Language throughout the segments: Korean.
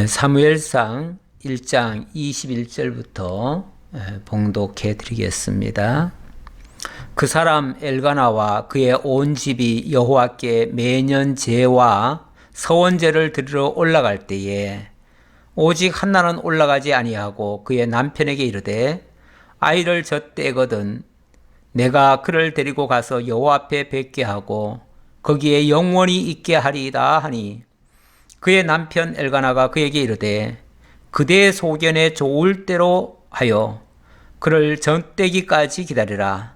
사무엘상 1장 21절부터 봉독해 드리겠습니다. 그 사람 엘가나와 그의 온 집이 여호와께 매년 제와 서원제를 드리러 올라갈 때에 오직 한나는 올라가지 아니하고 그의 남편에게 이르되 아이를 젖대거든 내가 그를 데리고 가서 여호와 앞에 뵙게 하고 거기에 영원히 있게 하리이다 하니 그의 남편 엘가나가 그에게 이르되 그대의 소견에 좋을 대로 하여 그를 젖대기까지 기다리라.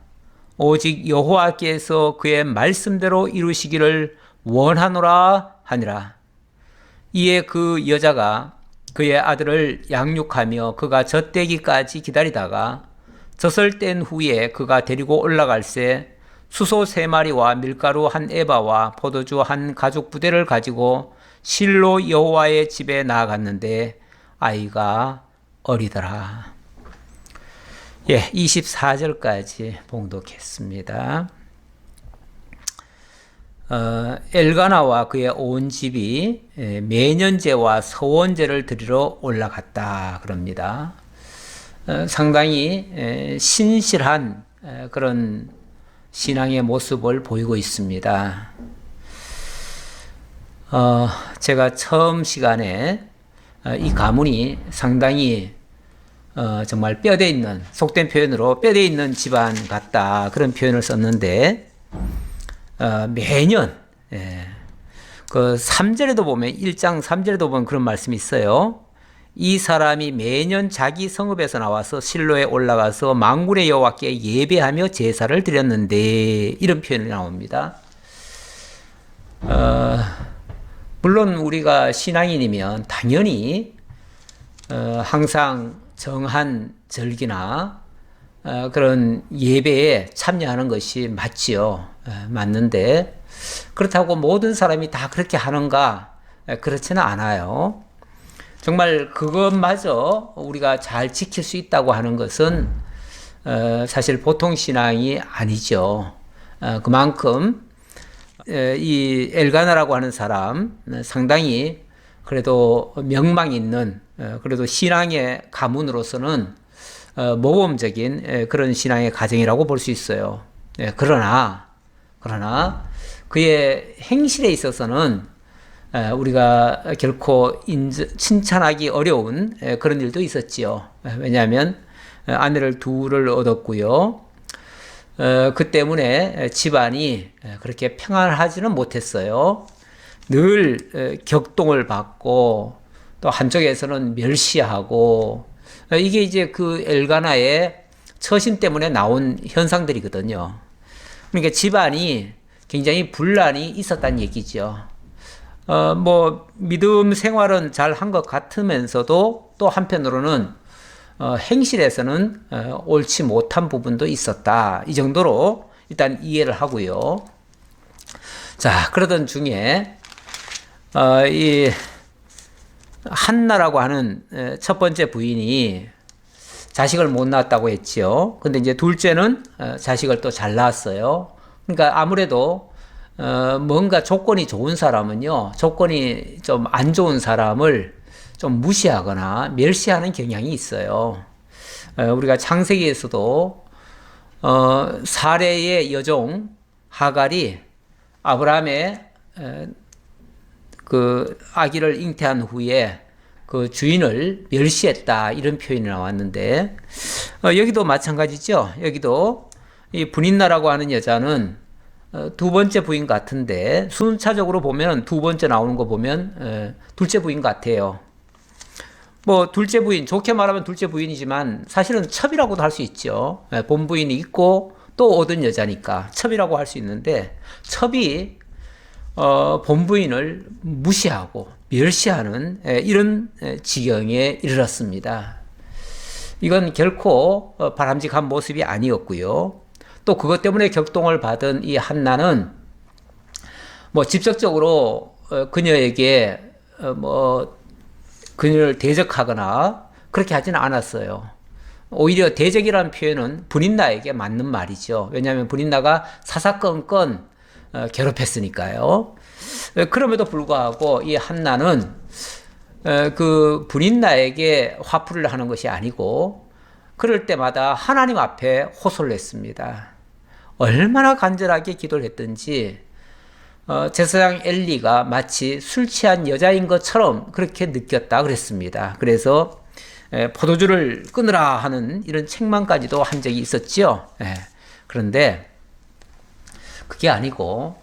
오직 여호와께서 그의 말씀대로 이루시기를 원하노라 하니라. 이에 그 여자가 그의 아들을 양육하며 그가 젖대기까지 기다리다가 젖을 뗀 후에 그가 데리고 올라갈새 수소 3마리와 밀가루 1에바와 포도주 1가죽 부대를 가지고 실로 여호와의 집에 나아갔는데 아이가 어리더라. 24절까지 봉독했습니다. 엘가나와 그의 온 집이 매년제와 서원제를 드리러 올라갔다 그럽니다. 상당히 신실한 그런 신앙의 모습을 보이고 있습니다. 제가 처음 시간에 이 가문이 상당히 정말 뼈대 있는, 속된 표현으로 뼈대 있는 집안 같다 그런 표현을 썼는데 매년 그 3절에도 보면 1장 3절에도 보면 그런 말씀이 있어요. 이 사람이 매년 자기 성읍에서 나와서 실로에 올라가서 만군의 여호와께 예배하며 제사를 드렸는데 이런 표현이 나옵니다. 물론 우리가 신앙인이면 당연히 항상 정한 절기나 그런 예배에 참여하는 것이 맞지요. 맞는데 그렇다고 모든 사람이 다 그렇게 하는가? 그렇지는 않아요. 정말 그것마저 우리가 잘 지킬 수 있다고 하는 것은 사실 보통 신앙이 아니죠. 그만큼 이 엘가나라고 하는 사람 상당히 그래도 명망 있는 그래도 신앙의 가문으로서는 모범적인 그런 신앙의 가정이라고 볼 수 있어요. 그러나 그의 행실에 있어서는 우리가 결코 칭찬하기 어려운 그런 일도 있었지요. 왜냐하면 아내를 둘을 얻었고요. 그 때문에 집안이 그렇게 평안하지는 못했어요. 늘 격동을 받고 또 한쪽에서는 멸시하고 이게 이제 그 엘가나의 처신 때문에 나온 현상들이거든요. 그러니까 집안이 굉장히 분란이 있었다는 얘기죠. 믿음 생활은 잘 한 것 같으면서도 또 한편으로는 행실에서는 옳지 못한 부분도 있었다. 이 정도로 일단 이해를 하고요. 자, 그러던 중에 이 한나라고 하는 첫 번째 부인이 자식을 못 낳았다고 했지요. 근데 이제 둘째는 자식을 또 잘 낳았어요. 그러니까 아무래도 뭔가 조건이 좋은 사람은요, 조건이 좀 안 좋은 사람을 좀 무시하거나 멸시하는 경향이 있어요. 우리가 창세기에서도 사레의 여종 하갈이 아브라함의 그 아기를 잉태한 후에 그 주인을 멸시했다 이런 표현이 나왔는데 여기도 마찬가지죠. 여기도 이 분인나라고 하는 여자는 두 번째 부인 같은데 순차적으로 보면 두 번째 나오는 거 보면 둘째 부인 같아요. 둘째 부인, 좋게 말하면 둘째 부인이지만 사실은 첩이라고도 할 수 있죠. 본부인이 있고 또 얻은 여자니까 첩이라고 할 수 있는데 첩이 본부인을 무시하고 멸시하는 이런 지경에 이르렀습니다. 이건 결코 바람직한 모습이 아니었고요. 또 그것 때문에 격동을 받은 이 한나는 직접적으로 그녀에게 그녀를 대적하거나 그렇게 하지는 않았어요. 오히려 대적이라는 표현은 분인나에게 맞는 말이죠. 왜냐하면 분인나가 사사건건 괴롭혔으니까요. 그럼에도 불구하고 이 한나는 그 분인나에게 화풀이를 하는 것이 아니고 그럴 때마다 하나님 앞에 호소를 했습니다. 얼마나 간절하게 기도를 했던지 제사장 엘리가 마치 술 취한 여자인 것처럼 그렇게 느꼈다 그랬습니다. 그래서 포도주를 끊으라 하는 이런 책망까지도 한 적이 있었죠. 그런데 그게 아니고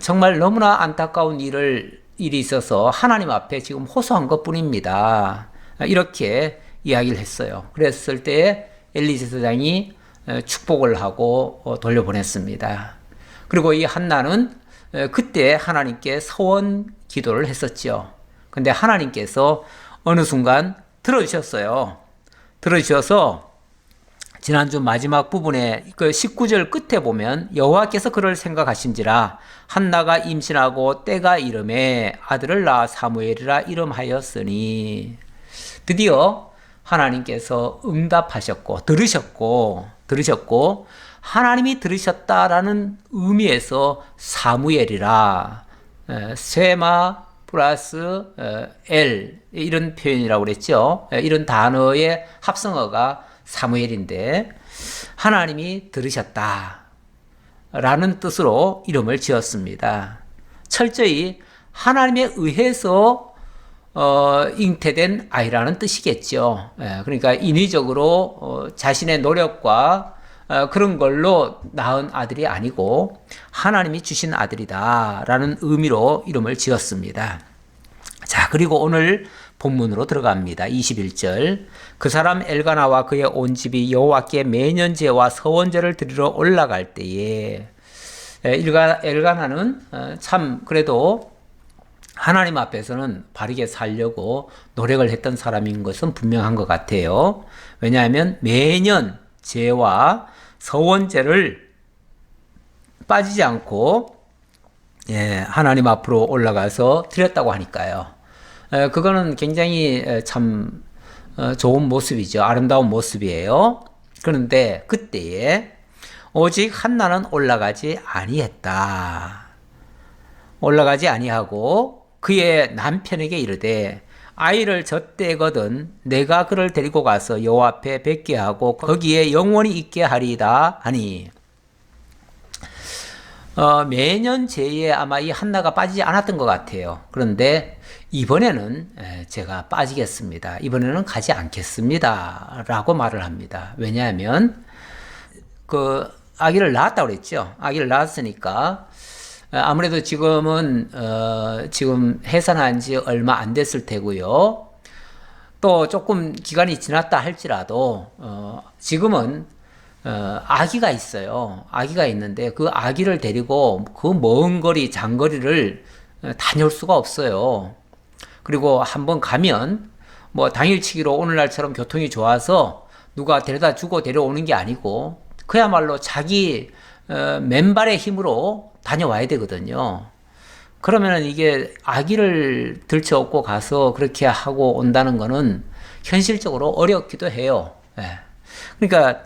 정말 너무나 안타까운 일이 있어서 하나님 앞에 지금 호소한 것뿐입니다. 이렇게 이야기를 했어요. 그랬을 때 엘리 제사장이 축복을 하고 돌려보냈습니다. 그리고 이 한나는 그때 하나님께 서원 기도를 했었죠. 근데 하나님께서 어느 순간 들어주셨어요. 들어주셔서 지난주 마지막 부분에 그 19절 끝에 보면 여호와께서 그를 생각하신지라 한나가 임신하고 때가 이름에 아들을 낳아 사무엘이라 이름하였으니 드디어 하나님께서 응답하셨고 들으셨고 하나님이 들으셨다라는 의미에서 사무엘이라 세마 플러스 엘 이런 표현이라고 그랬죠. 이런 단어의 합성어가 사무엘인데 하나님이 들으셨다 라는 뜻으로 이름을 지었습니다. 철저히 하나님에 의해서 잉태된 아이라는 뜻이겠죠. 그러니까 인위적으로 자신의 노력과 그런 걸로 낳은 아들이 아니고 하나님이 주신 아들이다 라는 의미로 이름을 지었습니다. 자, 그리고 오늘 본문으로 들어갑니다. 21절. 그 사람 엘가나와 그의 온 집이 여호와께 매년 제와 서원제를 드리러 올라갈 때에 엘가나는 참 그래도 하나님 앞에서는 바르게 살려고 노력을 했던 사람인 것은 분명한 것 같아요. 왜냐하면 매년 제와 서원제를 빠지지 않고 하나님 앞으로 올라가서 드렸다고 하니까요. 그거는 굉장히 참 좋은 모습이죠. 아름다운 모습이에요. 그런데 그때에 오직 한나는 올라가지 아니했다. 올라가지 아니하고 그의 남편에게 이르되 아이를 젖대거든 내가 그를 데리고 가서 여호와 앞에 뵙게 하고 거기에 영원히 있게 하리이다 하니 매년 제에 아마 이 한나가 빠지지 않았던 것 같아요. 그런데 이번에는 제가 빠지겠습니다. 이번에는 가지 않겠습니다. 라고 말을 합니다. 왜냐하면 그 아기를 낳았다고 그랬죠. 아기를 낳았으니까 아무래도 지금은 지금 해산한 지 얼마 안 됐을 테고요. 또 조금 기간이 지났다 할지라도 지금은 아기가 있어요. 아기가 있는데 그 아기를 데리고 그 먼 거리 장거리를 다녀올 수가 없어요. 그리고 한번 가면 뭐 당일치기로 오늘날처럼 교통이 좋아서 누가 데려다 주고 데려오는 게 아니고 그야말로 자기 맨발의 힘으로 다녀와야 되거든요. 그러면은 이게 아기를 들쳐업고 가서 그렇게 하고 온다는 거는 현실적으로 어렵기도 해요. 그러니까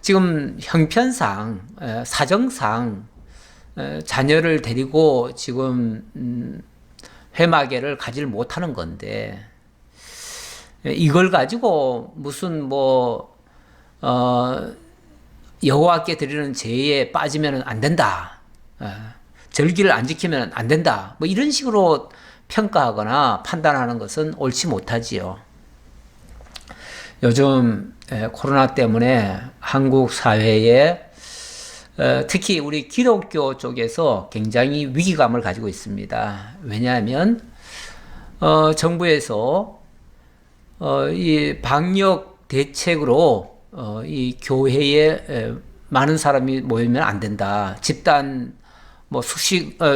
지금 형편상, 사정상 자녀를 데리고 지금 회마개를 가지를 못하는 건데 이걸 가지고 무슨 여호와께 드리는 제에 빠지면 안 된다. 절기를 안 지키면 안 된다. 뭐 이런 식으로 평가하거나 판단하는 것은 옳지 못하지요. 요즘 코로나 때문에 한국 사회에 특히 우리 기독교 쪽에서 굉장히 위기감을 가지고 있습니다. 왜냐하면 정부에서 이 방역 대책으로 이 교회에 많은 사람이 모이면 안 된다. 집단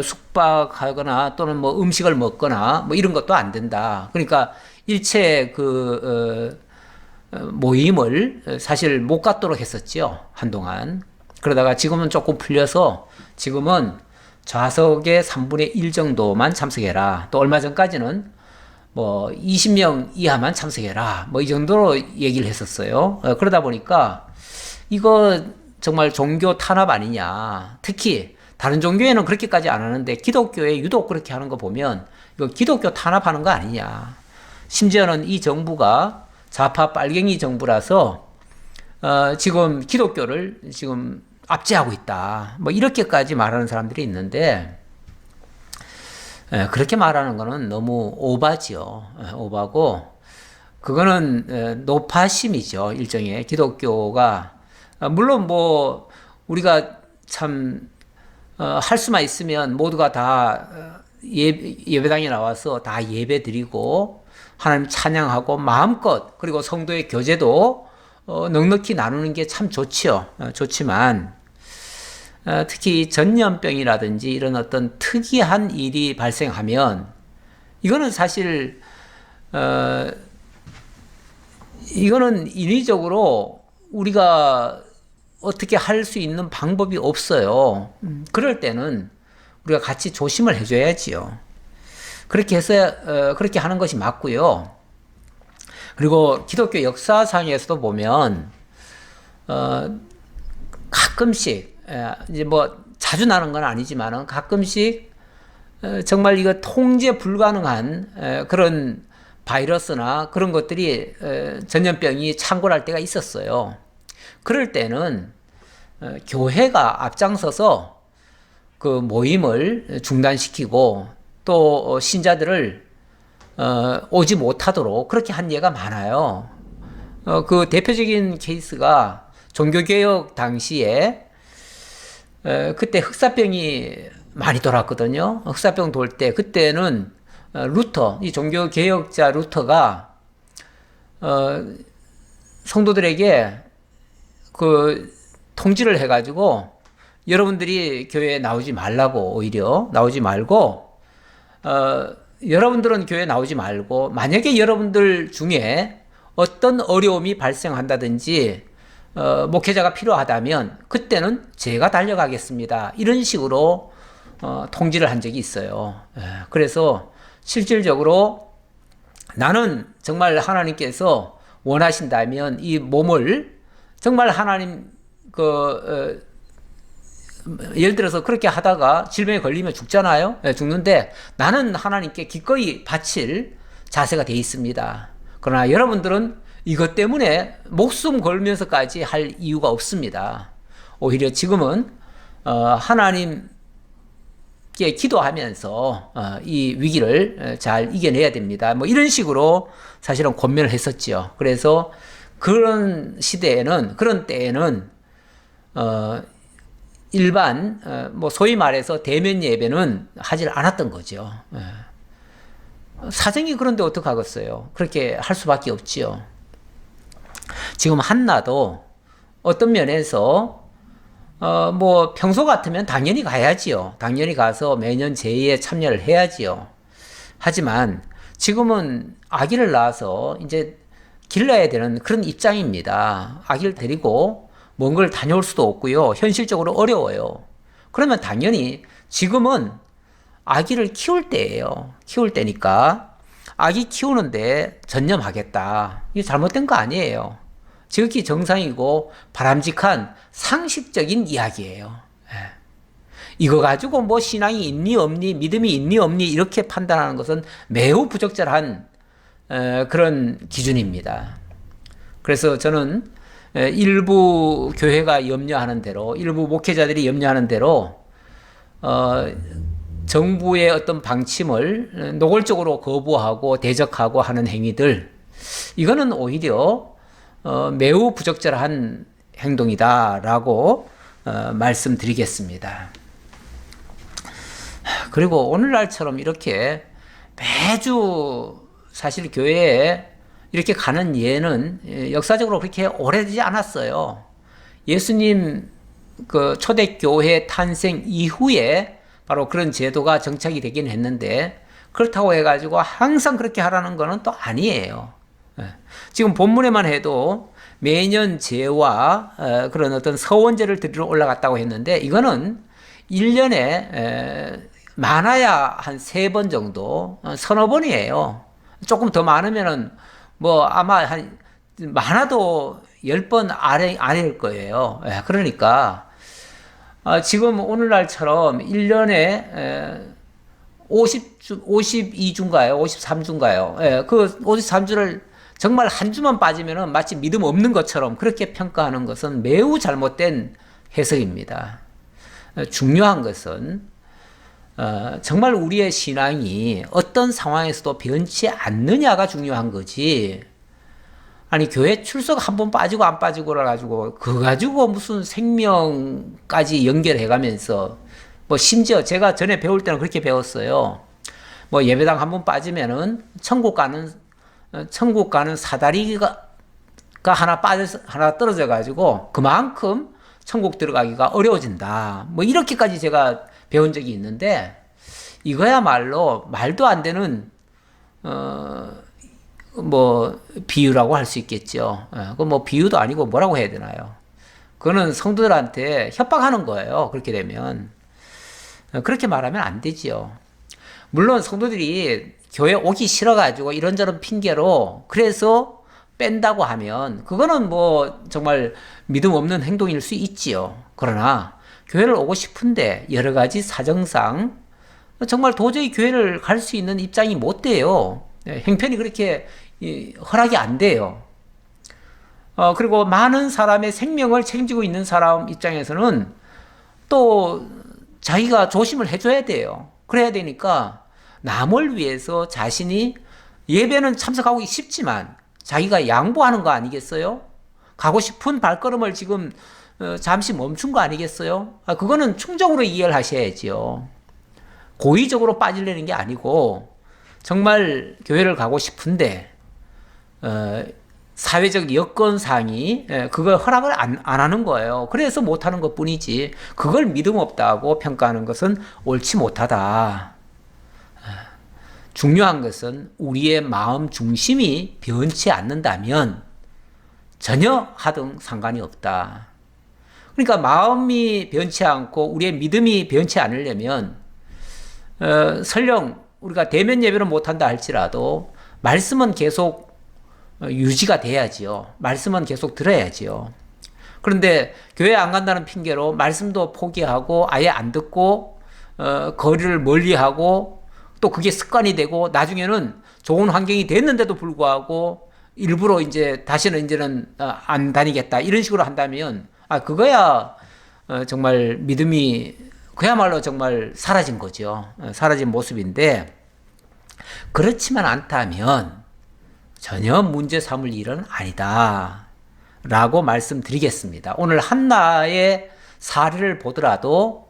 숙박하거나 또는 음식을 먹거나 이런 것도 안 된다. 그러니까 일체 모임을 사실 못 갖도록 했었죠. 한동안. 그러다가 지금은 조금 풀려서 지금은 좌석의 3분의 1 정도만 참석해라. 또 얼마 전까지는 20명 이하만 참석해라. 이 정도로 얘기를 했었어요. 그러다 보니까 이거 정말 종교 탄압 아니냐. 특히 다른 종교에는 그렇게까지 안 하는데 기독교에 유독 그렇게 하는 거 보면 이거 기독교 탄압하는 거 아니냐. 심지어는 이 정부가 좌파 빨갱이 정부라서 지금 기독교를 지금 압제하고 있다. 뭐 이렇게까지 말하는 사람들이 있는데 그렇게 말하는 거는 너무 오바지요. 오바고 그거는 노파심이죠. 일종의 기독교가 물론 뭐 우리가 참 할 수만 있으면 모두가 다 예배당에 나와서 다 예배 드리고 하나님 찬양하고 마음껏 그리고 성도의 교제도 넉넉히 나누는 게 참 좋지요. 좋지만 특히 전염병이라든지 이런 어떤 특이한 일이 발생하면 이거는 사실 이거는 인위적으로 우리가 어떻게 할 수 있는 방법이 없어요. 그럴 때는 우리가 같이 조심을 해줘야지요. 그렇게 해서 그렇게 하는 것이 맞고요. 그리고 기독교 역사상에서도 보면 가끔씩 이제 뭐 자주 나는 건 아니지만은 가끔씩 정말 이거 통제 불가능한 그런 바이러스나 그런 것들이 전염병이 창궐할 때가 있었어요. 그럴 때는 교회가 앞장서서 그 모임을 중단시키고 또 신자들을 오지 못하도록 그렇게 한 예가 많아요. 그 대표적인 케이스가 종교개혁 당시에 그때 흑사병이 많이 돌았거든요. 흑사병 돌 때 그때는 루터, 이 종교개혁자 루터가 성도들에게 그 통지를 해가지고 여러분들이 교회에 나오지 말라고 오히려 나오지 말고 여러분들은 교회에 나오지 말고 만약에 여러분들 중에 어떤 어려움이 발생한다든지 목회자가 필요하다면 그때는 제가 달려가겠습니다. 이런 식으로 통지를 한 적이 있어요. 그래서 실질적으로 나는 정말 하나님께서 원하신다면 이 몸을 정말 하나님 예를 들어서 그렇게 하다가 질병에 걸리면 죽잖아요. 죽는데 나는 하나님께 기꺼이 바칠 자세가 돼 있습니다. 그러나 여러분들은 이것 때문에 목숨 걸면서까지 할 이유가 없습니다. 오히려 지금은 하나님께 기도하면서 이 위기를 잘 이겨내야 됩니다. 뭐 이런 식으로 사실은 권면을 했었지요. 그래서 그런 시대에는 그런 때에는 일반 뭐 소위 말해서 대면 예배는 하질 않았던 거죠. 사정이 그런데 어떡하겠어요. 그렇게 할 수밖에 없지요. 지금 한나도 어떤 면에서 뭐 평소 같으면 당연히 가야지요. 당연히 가서 매년 제의에 참여를 해야지요. 하지만 지금은 아기를 낳아서 이제 길러야 되는 그런 입장입니다. 아기를 데리고 먼 걸 다녀올 수도 없고요. 현실적으로 어려워요. 그러면 당연히 지금은 아기를 키울 때예요. 키울 때니까 아기 키우는데 전념하겠다. 이게 잘못된 거 아니에요. 지극히 정상이고 바람직한 상식적인 이야기예요. 이거 가지고 뭐 신앙이 있니 없니 믿음이 있니 없니 이렇게 판단하는 것은 매우 부적절한 그런 기준입니다. 그래서 저는 일부 교회가 염려하는 대로 일부 목회자들이 염려하는 대로 정부의 어떤 방침을 노골적으로 거부하고 대적하고 하는 행위들 이거는 오히려 매우 부적절한 행동이다라고 말씀드리겠습니다. 그리고 오늘날처럼 이렇게 매주 사실 교회에 이렇게 가는 예는 역사적으로 그렇게 오래되지 않았어요. 예수님 그 초대교회 탄생 이후에 바로 그런 제도가 정착이 되긴 했는데 그렇다고 해가지고 항상 그렇게 하라는 거는 또 아니에요. 지금 본문에만 해도 매년 제와 그런 어떤 서원제를 드리러 올라갔다고 했는데 이거는 1년에 많아야 한 3번 정도, 서너 번이에요. 조금 더 많으면은 뭐 아마 한 많아도 10번 아래일 거예요. 그러니까 지금 오늘날처럼 1년에 52주인가요? 53주인가요? 예, 그 53주를 정말 한 주만 빠지면은 마치 믿음 없는 것처럼 그렇게 평가하는 것은 매우 잘못된 해석입니다. 중요한 것은 정말 우리의 신앙이 어떤 상황에서도 변치 않느냐가 중요한 거지. 아니 교회 출석 한 번 빠지고 안 빠지고라 가지고 그거 가지고 무슨 생명까지 연결해 가면서 뭐 심지어 제가 전에 배울 때는 그렇게 배웠어요. 뭐 예배당 한 번 빠지면은 천국 가는 사다리가 하나 떨어져 가지고 그만큼 천국 들어가기가 어려워진다. 뭐 이렇게까지 제가 배운 적이 있는데 이거야말로 말도 안 되는 뭐 비유라고 할 수 있겠죠. 그 뭐 비유도 아니고 뭐라고 해야 되나요? 그거는 성도들한테 협박하는 거예요. 그렇게 되면 그렇게 말하면 안 되지요. 물론 성도들이 교회 오기 싫어가지고 이런저런 핑계로 그래서 뺀다고 하면 그거는 뭐 정말 믿음 없는 행동일 수 있지요. 그러나 교회를 오고 싶은데 여러 가지 사정상 정말 도저히 교회를 갈 수 있는 입장이 못 돼요. 형편이 그렇게 허락이 안 돼요. 그리고 많은 사람의 생명을 책임지고 있는 사람 입장에서는 또 자기가 조심을 해줘야 돼요. 그래야 되니까 남을 위해서 자신이 예배는 참석하기 쉽지만 자기가 양보하는 거 아니겠어요? 가고 싶은 발걸음을 지금 잠시 멈춘 거 아니겠어요? 그거는 충정으로 이해를 하셔야지요. 고의적으로 빠지려는 게 아니고 정말 교회를 가고 싶은데 사회적 여건상이 그걸 허락을 안 하는 거예요. 그래서 못하는 것 뿐이지 그걸 믿음 없다고 평가하는 것은 옳지 못하다. 중요한 것은 우리의 마음 중심이 변치 않는다면 전혀 하등 상관이 없다. 그러니까 마음이 변치 않고 우리의 믿음이 변치 않으려면 설령 우리가 대면 예배를 못한다 할지라도 말씀은 계속 유지가 돼야지요. 말씀은 계속 들어야지요. 그런데 교회 안 간다는 핑계로 말씀도 포기하고 아예 안 듣고 거리를 멀리하고 또 그게 습관이 되고 나중에는 좋은 환경이 됐는데도 불구하고 일부러 이제 다시는 이제는 안 다니겠다 이런 식으로 한다면 그거야 정말 믿음이 그야말로 정말 사라진 거죠. 사라진 모습인데 그렇지만 않다면 전혀 문제 삼을 일은 아니다 라고 말씀드리겠습니다. 오늘 한나의 사례를 보더라도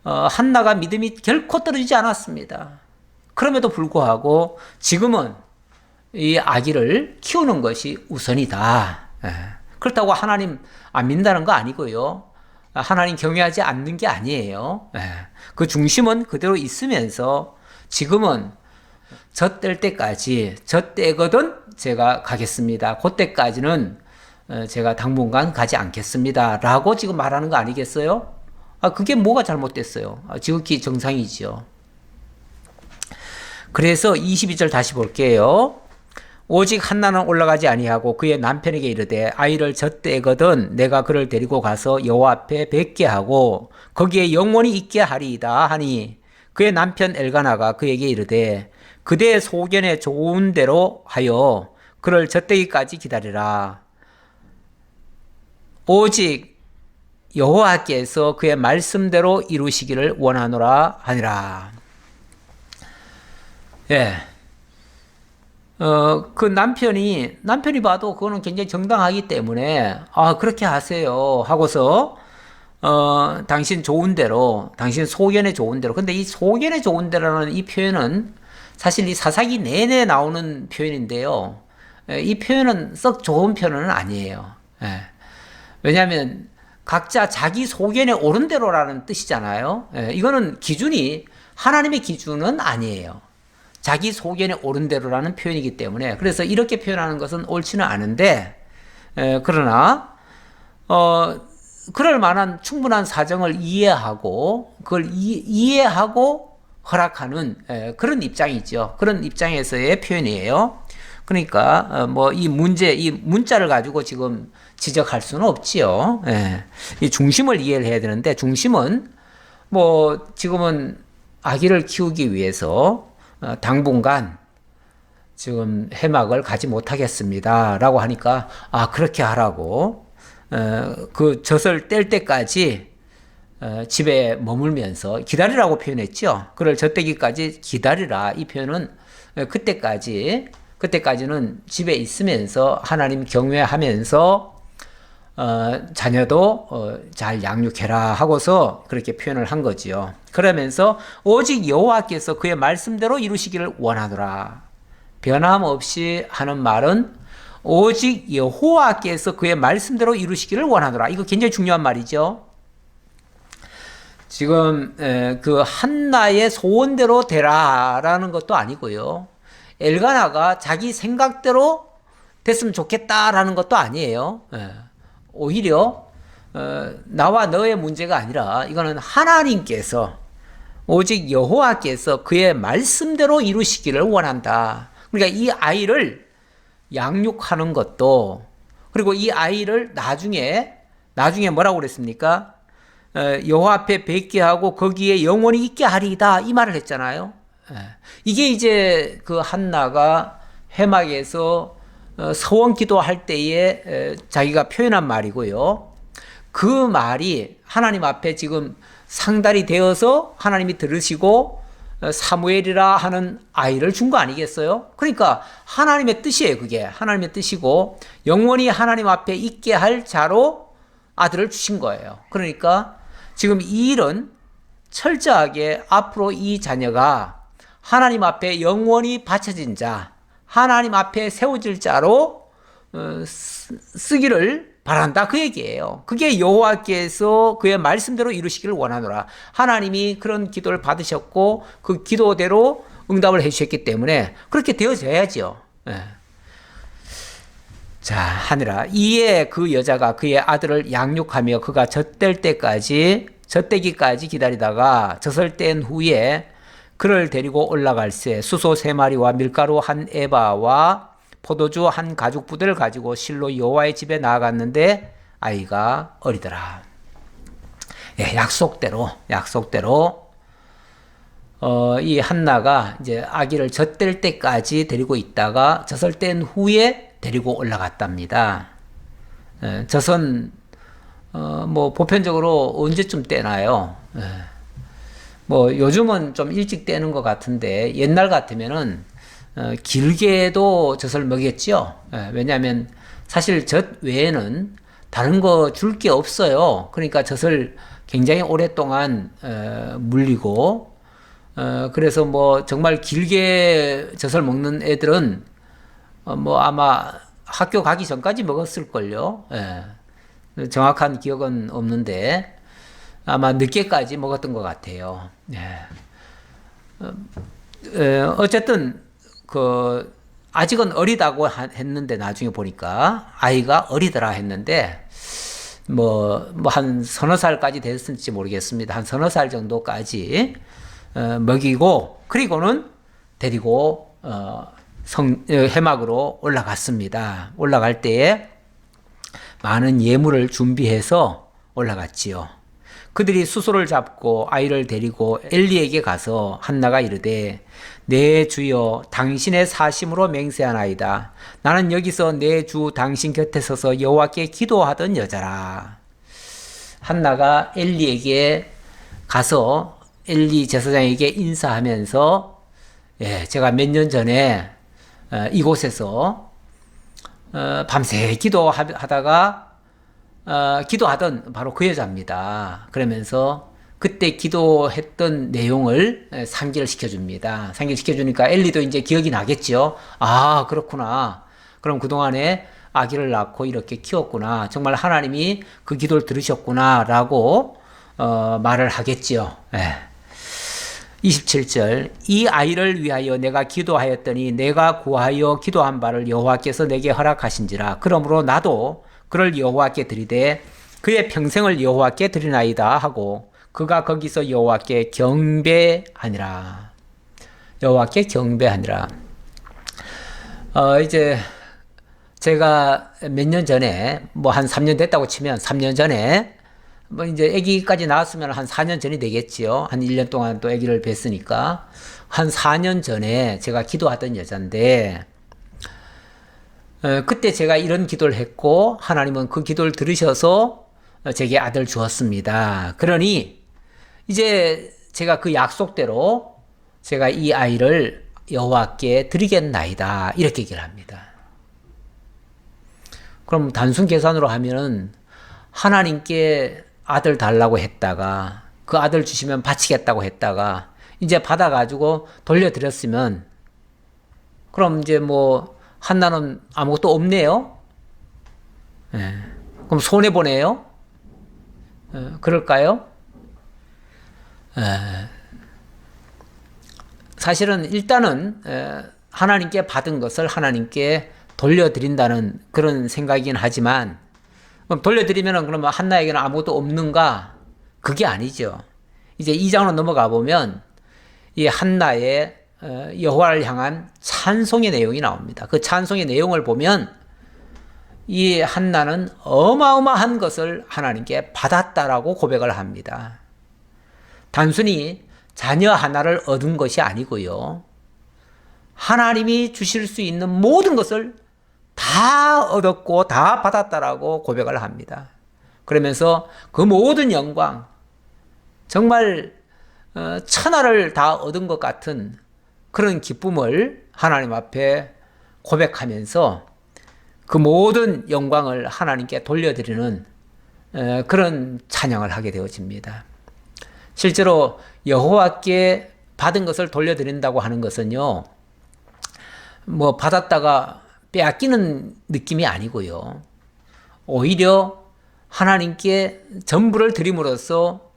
한나가 믿음이 결코 떨어지지 않았습니다. 그럼에도 불구하고 지금은 이 아기를 키우는 것이 우선이다. 그렇다고 하나님 안 믿는다는 거 아니고요. 하나님 경외하지 않는 게 아니에요. 그 중심은 그대로 있으면서 지금은 젖될 때까지 젖때거든 제가 가겠습니다. 그때까지는 제가 당분간 가지 않겠습니다. 라고 지금 말하는 거 아니겠어요? 그게 뭐가 잘못됐어요? 지극히 정상이지요. 그래서 22절 다시 볼게요. 오직 한나는 올라가지 아니하고 그의 남편에게 이르되 아이를 젖때거든 내가 그를 데리고 가서 여호와 앞에 뵙게 하고 거기에 영원히 있게 하리이다 하니 그의 남편 엘가나가 그에게 이르되 그대의 소견에 좋은 대로 하여 그를 젖되기까지 기다리라. 오직 여호와께서 그의 말씀대로 이루시기를 원하노라 하니라. 예. 그 남편이 봐도 그거는 굉장히 정당하기 때문에, 그렇게 하세요. 하고서, 당신 좋은 대로, 당신 소견에 좋은 대로. 근데 이 소견에 좋은 대로라는 이 표현은 사실 이 사사기 내내 나오는 표현인데요. 이 표현은 썩 좋은 표현은 아니에요. 예. 왜냐하면 각자 자기 소견에 옳은 대로라는 뜻이잖아요. 이거는 기준이 하나님의 기준은 아니에요. 자기 소견에 옳은 대로라는 표현이기 때문에 그래서 이렇게 표현하는 것은 옳지는 않은데 그러나 그럴 만한 충분한 사정을 이해하고 그걸 이해하고 허락하는 그런 입장이죠. 그런 입장에서의 표현이에요. 그러니까 뭐 이 문자를 가지고 지금 지적할 수는 없지요. 이 중심을 이해를 해야 되는데 중심은 뭐 지금은 아기를 키우기 위해서 당분간 지금 해막을 가지 못하겠습니다. 라고 하니까, 아, 그렇게 하라고, 그 젖을 뗄 때까지 집에 머물면서 기다리라고 표현했죠. 그를 젖대기까지 기다리라. 이 표현은 그때까지는 집에 있으면서 하나님 경외하면서 자녀도 잘 양육해라 하고서 그렇게 표현을 한 거지요. 그러면서 오직 여호와께서 그의 말씀대로 이루시기를 원하노라. 변함없이 하는 말은 오직 여호와께서 그의 말씀대로 이루시기를 원하노라. 이거 굉장히 중요한 말이죠. 지금 그 한나의 소원대로 되라라는 것도 아니고요. 엘가나가 자기 생각대로 됐으면 좋겠다라는 것도 아니에요. 오히려 나와 너의 문제가 아니라 이거는 하나님께서 오직 여호와께서 그의 말씀대로 이루시기를 원한다. 그러니까 이 아이를 양육하는 것도, 그리고 이 아이를 나중에 뭐라고 그랬습니까? 여호와 앞에 뵙게 하고 거기에 영원히 있게 하리이다, 이 말을 했잖아요. 이게 이제 그 한나가 회막에서 서원 기도할 때에 자기가 표현한 말이고요. 그 말이 하나님 앞에 지금 상달이 되어서 하나님이 들으시고 사무엘이라 하는 아이를 준 거 아니겠어요? 그러니까 하나님의 뜻이에요. 그게 하나님의 뜻이고 영원히 하나님 앞에 있게 할 자로 아들을 주신 거예요. 그러니까 지금 이 일은 철저하게 앞으로 이 자녀가 하나님 앞에 영원히 바쳐진 자, 하나님 앞에 세워질 자로 쓰기를 바란다, 그 얘기예요. 그게 여호와께서 그의 말씀대로 이루시기를 원하노라. 하나님이 그런 기도를 받으셨고 그 기도대로 응답을 해주셨기 때문에 그렇게 되어져야죠. 자, 하늘아, 이에 그 여자가 그의 아들을 양육하며 그가 젖대기까지 기다리다가 젖을 뗀 후에 그를 데리고 올라갈새 수소 3마리와 밀가루 1에바와 포도주 1가죽부대를 가지고 실로 여호와의 집에 나아갔는데 아이가 어리더라. 약속대로 이 한나가 이제 아기를 젖댈 때까지 데리고 있다가 젖을 뗀 후에 데리고 올라갔답니다. 젖은 뭐 보편적으로 언제쯤 떼나요? 뭐 요즘은 좀 일찍 떼는 것 같은데 옛날 같으면은 길게도 젖을 먹였죠. 왜냐하면 사실 젖 외에는 다른 거 줄 게 없어요. 그러니까 젖을 굉장히 오랫동안 물리고 그래서 뭐 정말 길게 젖을 먹는 애들은 뭐 아마 학교 가기 전까지 먹었을걸요. 정확한 기억은 없는데 아마 늦게까지 먹었던 것 같아요. 어쨌든 그 아직은 어리다고 했는데 나중에 보니까 아이가 어리더라 했는데 뭐 한 서너 살까지 됐을지 모르겠습니다. 한 서너 살 정도까지 먹이고 그리고는 데리고 해막으로 올라갔습니다. 올라갈 때에 많은 예물을 준비해서 올라갔지요. 그들이 수소를 잡고 아이를 데리고 엘리에게 가서 한나가 이르되 내 주여 당신의 사심으로 맹세하나이다. 나는 여기서 내 주 당신 곁에 서서 여호와께 기도하던 여자라. 한나가 엘리에게 가서 엘리 제사장에게 인사하면서 제가 몇 년 전에 이곳에서 밤새 기도하다가 기도하던 바로 그 여자입니다. 그러면서 그때 기도했던 내용을 상기를 시켜줍니다. 상기를 시켜주니까 엘리도 이제 기억이 나겠죠. 아, 그렇구나. 그럼 그동안에 아기를 낳고 이렇게 키웠구나. 정말 하나님이 그 기도를 들으셨구나. 라고 말을 하겠지요. 27절 이 아이를 위하여 내가 기도하였더니 내가 구하여 기도한 바를 여호와께서 내게 허락하신지라. 그러므로 나도 그를 여호와께 드리되 그의 평생을 여호와께 드리나이다 하고 그가 거기서 여호와께 경배하니라. 여호와께 경배하니라. 이제 제가 몇 년 전에 뭐 한 3년 됐다고 치면 3년 전에 뭐 이제 아기까지 낳았으면 한 4년 전이 되겠지요. 한 1년 동안 또 아기를 뵀으니까 한 4년 전에 제가 기도하던 여잔데 그때 제가 이런 기도를 했고 하나님은 그 기도를 들으셔서 제게 아들 주었습니다. 그러니 이제 제가 그 약속대로 제가 이 아이를 여호와께 드리겠나이다 이렇게 얘기를 합니다. 그럼 단순 계산으로 하면은 하나님께 아들 달라고 했다가 그 아들 주시면 바치겠다고 했다가 이제 받아가지고 돌려드렸으면 그럼 이제 뭐 한나는 아무것도 없네요. 예. 그럼 손해 보네요. 그럴까요? 사실은 일단은 하나님께 받은 것을 하나님께 돌려드린다는 그런 생각이긴 하지만 그럼 돌려드리면은 그러면 한나에게는 아무것도 없는가? 그게 아니죠. 이제 2장으로 넘어가 보면 이 한나의 여호와를 향한 찬송의 내용이 나옵니다. 그 찬송의 내용을 보면 이 한나는 어마어마한 것을 하나님께 받았다라고 고백을 합니다. 단순히 자녀 하나를 얻은 것이 아니고요. 하나님이 주실 수 있는 모든 것을 다 얻었고 다 받았다라고 고백을 합니다. 그러면서 그 모든 영광, 정말 천하를 다 얻은 것 같은 그런 기쁨을 하나님 앞에 고백하면서 그 모든 영광을 하나님께 돌려드리는 그런 찬양을 하게 되어집니다. 실제로 여호와께 받은 것을 돌려드린다고 하는 것은요, 뭐 받았다가 빼앗기는 느낌이 아니고요. 오히려 하나님께 전부를 드림으로써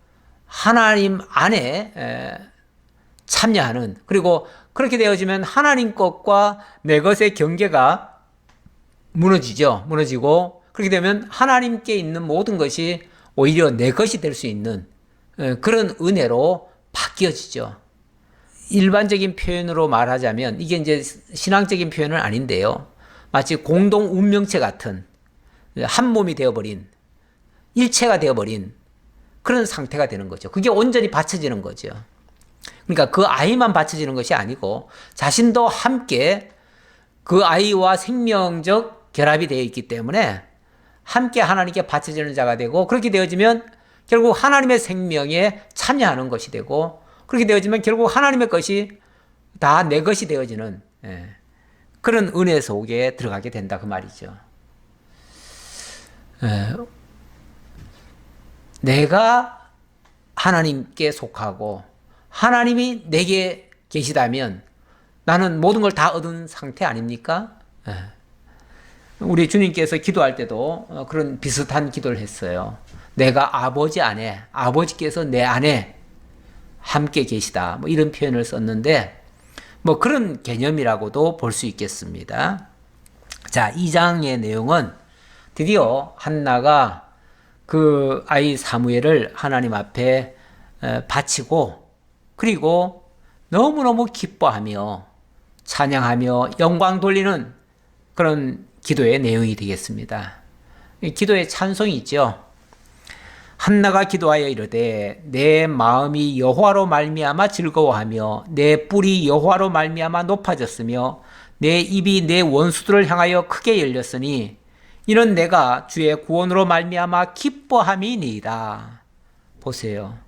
하나님 안에 참여하는, 그리고 그렇게 되어지면 하나님 것과 내 것의 경계가 무너지고 그렇게 되면 하나님께 있는 모든 것이 오히려 내 것이 될 수 있는 그런 은혜로 바뀌어지죠. 일반적인 표현으로 말하자면 이게 이제 신앙적인 표현은 아닌데요. 마치 공동 운명체 같은 한 몸이 되어버린 일체가 되어버린 그런 상태가 되는 거죠. 그게 온전히 받쳐지는 거죠. 그러니까 그 아이만 받쳐지는 것이 아니고 자신도 함께 그 아이와 생명적 결합이 되어 있기 때문에 함께 하나님께 바쳐지는 자가 되고, 그렇게 되어지면 결국 하나님의 생명에 참여하는 것이 되고, 그렇게 되어지면 결국 하나님의 것이 다 내 것이 되어지는 그런 은혜 속에 들어가게 된다 그 말이죠. 내가 하나님께 속하고 하나님이 내게 계시다면 나는 모든 걸 다 얻은 상태 아닙니까? 우리 주님께서 기도할 때도 그런 비슷한 기도를 했어요. 내가 아버지 안에, 아버지께서 내 안에 함께 계시다. 뭐 이런 표현을 썼는데, 뭐 그런 개념이라고도 볼 수 있겠습니다. 자, 2장의 내용은 드디어 한나가 그 아이 사무엘을 하나님 앞에 바치고, 그리고 너무너무 기뻐하며 찬양하며 영광 돌리는 그런 기도의 내용이 되겠습니다. 기도의 찬송이 있죠. 한나가 기도하여 이르되 내 마음이 여호와로 말미암아 즐거워하며 내 뿔이 여호와로 말미암아 높아졌으며 내 입이 내 원수들을 향하여 크게 열렸으니 이는 내가 주의 구원으로 말미암아 기뻐함이니이다. 보세요.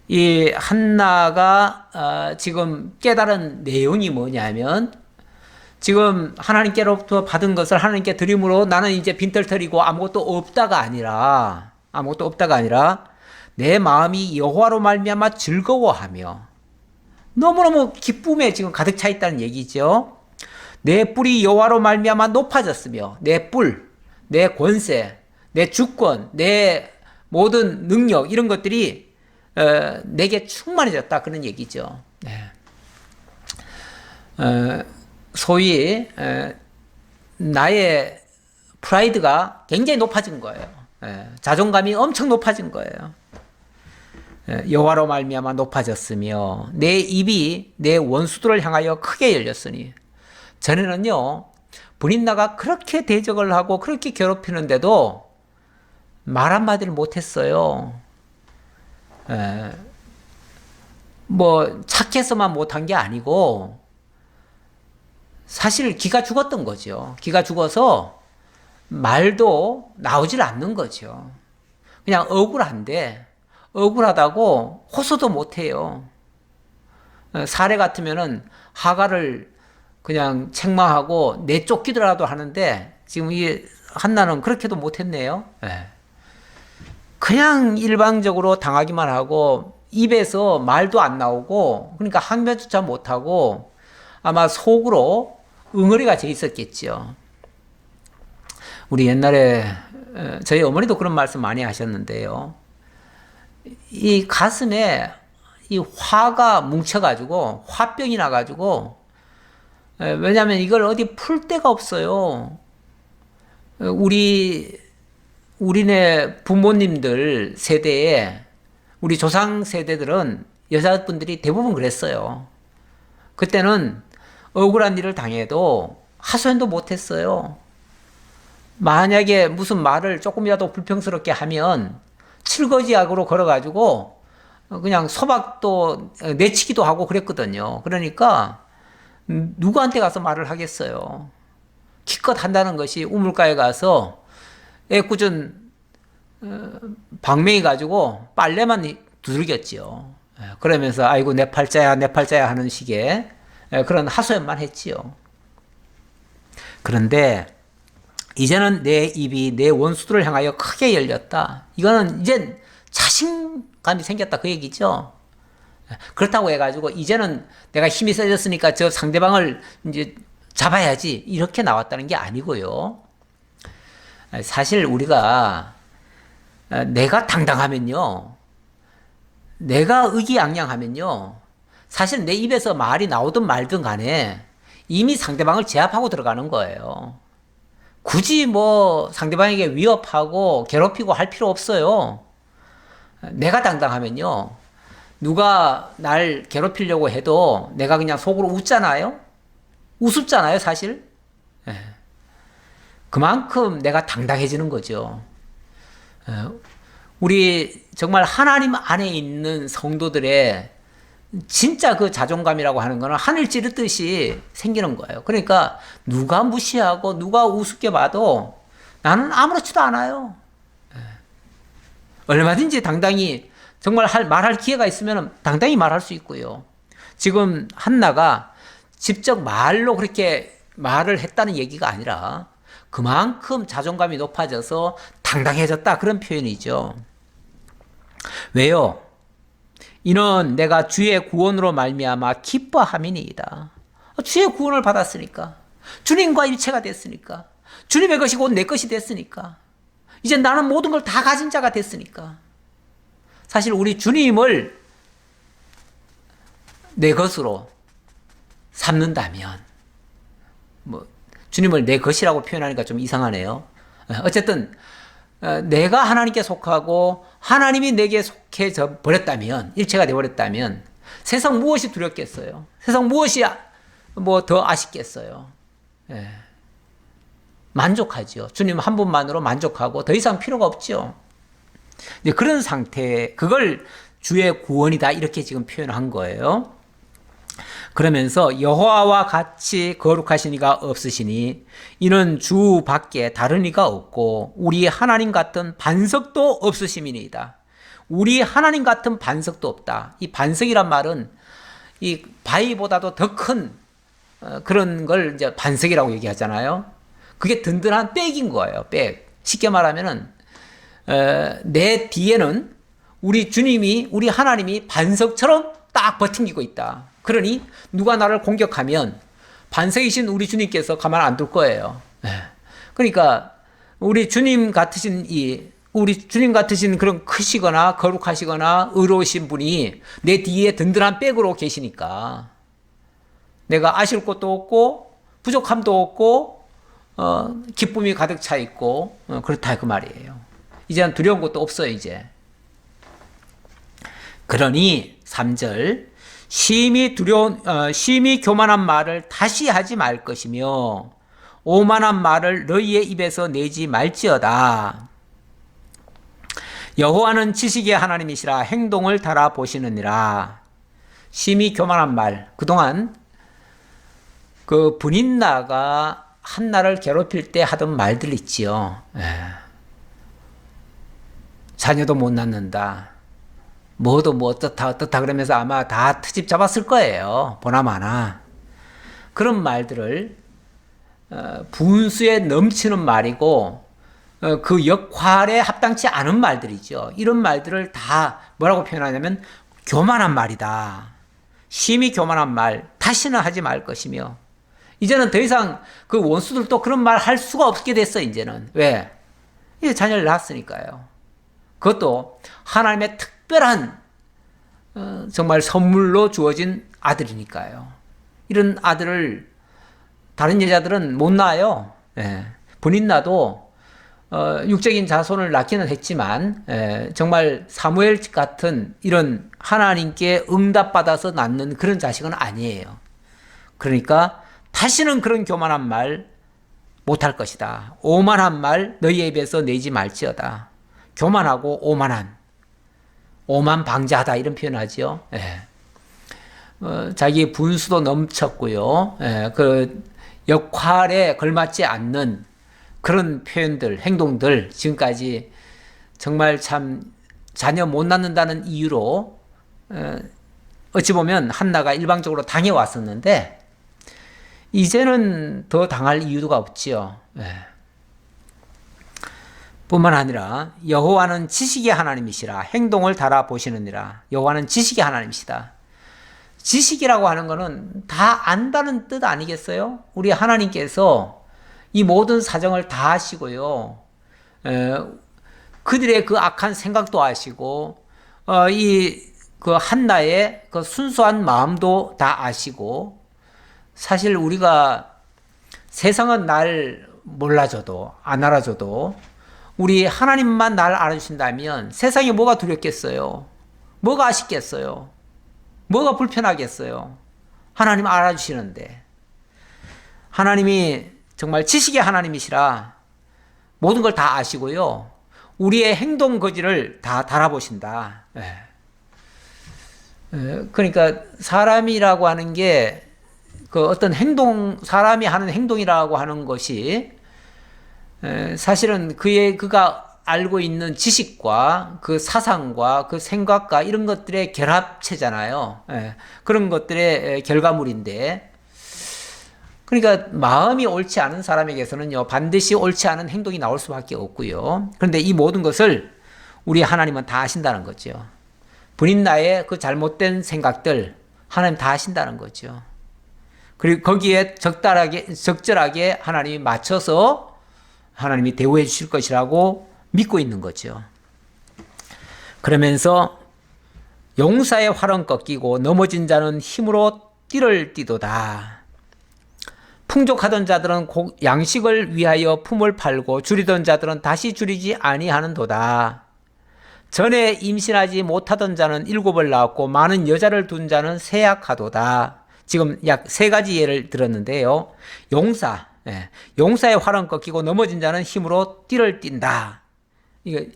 이 한나가 지금 깨달은 내용이 뭐냐면, 지금 하나님께로부터 받은 것을 하나님께 드림으로 나는 이제 빈털터리고 아무것도 없다가 아니라 내 마음이 여호와로 말미암아 즐거워하며 너무너무 기쁨에 지금 가득 차 있다는 얘기죠. 내 뿔이 여호와로 말미암아 높아졌으며 내 뿔, 내 권세, 내 주권, 내 모든 능력 이런 것들이 내게 충만해졌다 그런 얘기죠. 소위 나의 프라이드가 굉장히 높아진 거예요. 자존감이 엄청 높아진 거예요. 여호와로 말미암아 높아졌으며 내 입이 내 원수들을 향하여 크게 열렸으니, 전에는요 분인나가 그렇게 대적을 하고 그렇게 괴롭히는데도 말 한마디를 못했어요. 뭐 착해서만 못한 게 아니고 사실 기가 죽었던 거죠. 기가 죽어서 말도 나오질 않는 거죠. 그냥 억울하다고 호소도 못해요. 사례 같으면은 하가를 그냥 책망하고 내쫓기더라도 하는데 지금 이 한나는 그렇게도 못했네요. 그냥 일방적으로 당하기만 하고 입에서 말도 안 나오고 그러니까 항변조차 못하고 아마 속으로 응어리가 돼 있었겠죠. 우리 옛날에 저희 어머니도 그런 말씀 많이 하셨는데요. 이 가슴에 이 화가 뭉쳐가지고 화병이 나가지고 왜냐하면 이걸 어디 풀 데가 없어요. 우리네 부모님들 세대에 우리 조상 세대들은 여자분들이 대부분 그랬어요. 그때는 억울한 일을 당해도 하소연도 못했어요. 만약에 무슨 말을 조금이라도 불평스럽게 하면 칠거지약으로 걸어가지고 그냥 소박도 내치기도 하고 그랬거든요. 그러니까 누구한테 가서 말을 하겠어요. 기껏 한다는 것이 우물가에 가서 애꿎은 방맹이 가지고 빨래만 두들겼지요. 그러면서 아이고 내 팔자야 내 팔자야 하는 식의 그런 하소연만 했지요. 그런데 이제는 내 입이 내 원수들을 향하여 크게 열렸다. 이거는 이제 자신감이 생겼다 그 얘기죠. 그렇다고 해가지고 이제는 내가 힘이 세졌으니까 저 상대방을 이제 잡아야지 이렇게 나왔다는 게 아니고요. 사실 우리가 내가 당당하면요, 내가 의기양양하면요, 사실 내 입에서 말이 나오든 말든 간에 이미 상대방을 제압하고 들어가는 거예요. 굳이 뭐 상대방에게 위협하고 괴롭히고 할 필요 없어요. 내가 당당하면요, 누가 날 괴롭히려고 해도 내가 그냥 속으로 웃잖아요. 우습잖아요, 사실. 그만큼 내가 당당해지는 거죠. 우리 정말 하나님 안에 있는 성도들의 진짜 그 자존감이라고 하는 거는 하늘 찌르듯이 생기는 거예요. 그러니까 누가 무시하고 누가 우습게 봐도 나는 아무렇지도 않아요. 얼마든지 당당히 정말 말할 기회가 있으면 당당히 말할 수 있고요. 지금 한나가 직접 말로 그렇게 말을 했다는 얘기가 아니라 그만큼 자존감이 높아져서 당당해졌다 그런 표현이죠. 왜요? 이는 내가 주의 구원으로 말미암아 기뻐함이니이다. 주의 구원을 받았으니까, 주님과 일체가 됐으니까, 주님의 것이 곧 내 것이 됐으니까, 이제 나는 모든 걸 다 가진 자가 됐으니까. 사실 우리 주님을 내 것으로 삼는다면, 뭐 주님을 내 것이라고 표현하니까 좀 이상하네요. 어쨌든 내가 하나님께 속하고 하나님이 내게 속해져 버렸다면, 일체가 되어버렸다면 세상 무엇이 두렵겠어요? 세상 무엇이 뭐 더 아쉽겠어요? 만족하죠. 주님 한 분만으로 만족하고 더 이상 필요가 없죠. 그런 상태, 그걸 주의 구원이다 이렇게 지금 표현한 거예요. 그러면서 여호와와 같이 거룩하신 이가 없으시니 이는 주 밖에 다른 이가 없고 우리 하나님 같은 반석도 없으심이니이다. 우리 하나님 같은 반석도 없다. 이 반석이란 말은 이 바위보다도 더 큰 그런 걸 이제 반석이라고 얘기하잖아요. 그게 든든한 백인 거예요. 백. 쉽게 말하면은 내 뒤에는 우리 주님이, 우리 하나님이 반석처럼 딱 버팅기고 있다. 그러니 누가 나를 공격하면 반석이신 우리 주님께서 가만 안 둘 거예요. 그러니까 우리 주님 같으신 그런 크시거나 거룩하시거나 의로우신 분이 내 뒤에 든든한 백으로 계시니까 내가 아실 것도 없고 부족함도 없고 기쁨이 가득 차 있고 그렇다 그 말이에요. 이제는 두려운 것도 없어요. 이제. 그러니 3절 심히 교만한 말을 다시 하지 말 것이며 오만한 말을 너희의 입에서 내지 말지어다. 여호와는 지식의 하나님이시라 행동을 달아보시느니라. 심히 교만한 말. 그동안 그 분인나가 한나를 괴롭힐 때 하던 말들 있지요. 자녀도 못 낳는다. 뭐도 뭐 어떻다 그러면서 아마 다 트집 잡았을 거예요. 보나마나. 그런 말들을 분수에 넘치는 말이고 그 역할에 합당치 않은 말들이죠. 이런 말들을 다 뭐라고 표현하냐면 교만한 말이다. 심히 교만한 말. 다시는 하지 말 것이며 이제는 더 이상 그 원수들도 그런 말 할 수가 없게 됐어. 이제는. 왜? 이제 자녀를 낳았으니까요. 그것도 하나님의 특별한 정말 선물로 주어진 아들이니까요. 이런 아들을 다른 여자들은 못 낳아요. 분인나도 육적인 자손을 낳기는 했지만 정말 사무엘 같은 이런 하나님께 응답받아서 낳는 그런 자식은 아니에요. 그러니까 다시는 그런 교만한 말 못할 것이다. 오만한 말 너희 입에서 내지 말지어다. 교만하고 오만한, 오만방자하다 이런 표현하죠. 자기 분수도 넘쳤고요. 그 역할에 걸맞지 않는 그런 표현들, 행동들 지금까지 정말 참 자녀 못 낳는다는 이유로 어찌 보면 한나가 일방적으로 당해왔었는데 이제는 더 당할 이유가 없지요. 뿐만 아니라 여호와는 지식의 하나님이시라 행동을 달아보시느니라. 여호와는 지식의 하나님이시다. 지식이라고 하는 것은 다 안다는 뜻 아니겠어요? 우리 하나님께서 이 모든 사정을 다 아시고요. 그들의 그 악한 생각도 아시고 그 한나의 그 순수한 마음도 다 아시고 사실 우리가 세상은 날 몰라줘도 안 알아줘도 우리 하나님만 날 알아주신다면 세상에 뭐가 두렵겠어요? 뭐가 아쉽겠어요? 뭐가 불편하겠어요? 하나님 알아주시는데 하나님이 정말 지식의 하나님이시라 모든 걸 다 아시고요. 우리의 행동 거지를 다 달아보신다. 그러니까 사람이라고 하는 게 그 어떤 행동, 사람이 하는 행동이라고 하는 것이 사실은 그가 알고 있는 지식과 그 사상과 그 생각과 이런 것들의 결합체잖아요. 그런 것들의 결과물인데 그러니까 마음이 옳지 않은 사람에게서는요 반드시 옳지 않은 행동이 나올 수밖에 없고요. 그런데 이 모든 것을 우리 하나님은 다 아신다는 거죠. 분인나의 그 잘못된 생각들 하나님 다 아신다는 거죠. 그리고 거기에 적절하게 하나님이 맞춰서 하나님이 대우해 주실 것이라고 믿고 있는 거죠. 그러면서 용사의 활은 꺾이고 넘어진 자는 힘으로 띠를 띠도다. 풍족하던 자들은 양식을 위하여 품을 팔고 줄이던 자들은 다시 줄이지 아니하는도다. 전에 임신하지 못하던 자는 7을 낳았고 많은 여자를 둔 자는 세약하도다. 지금 약 3가지 예를 들었는데요. 용사의 활은 꺾이고 넘어진 자는 힘으로 띠를 띈다. 이게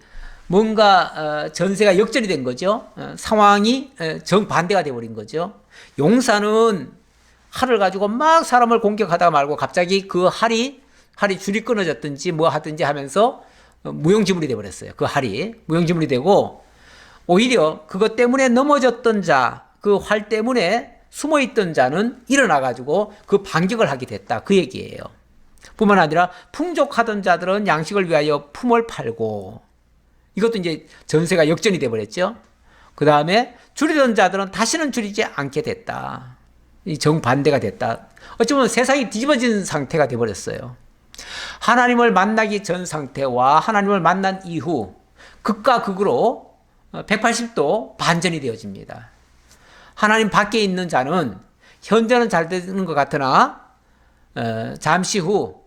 뭔가 전세가 역전이 된 거죠. 상황이 정반대가 되어버린 거죠. 용사는 활을 가지고 막 사람을 공격하다가 말고 갑자기 그 활이 줄이 끊어졌든지 뭐 하든지 하면서 무용지물이 되어버렸어요. 그 활이 무용지물이 되고 오히려 그것 때문에 넘어졌던 자, 그 활 때문에 숨어있던 자는 일어나가지고 그 반격을 하게 됐다. 그 얘기예요. 뿐만 아니라 풍족하던 자들은 양식을 위하여 품을 팔고 이것도 이제 전세가 역전이 돼버렸죠. 그 다음에 줄이던 자들은 다시는 줄이지 않게 됐다. 이 정반대가 됐다. 어쩌면 세상이 뒤집어진 상태가 돼버렸어요. 하나님을 만나기 전 상태와 하나님을 만난 이후 극과 극으로 180도 반전이 되어집니다. 하나님 밖에 있는 자는 현재는 잘 되는 것 같으나 잠시 후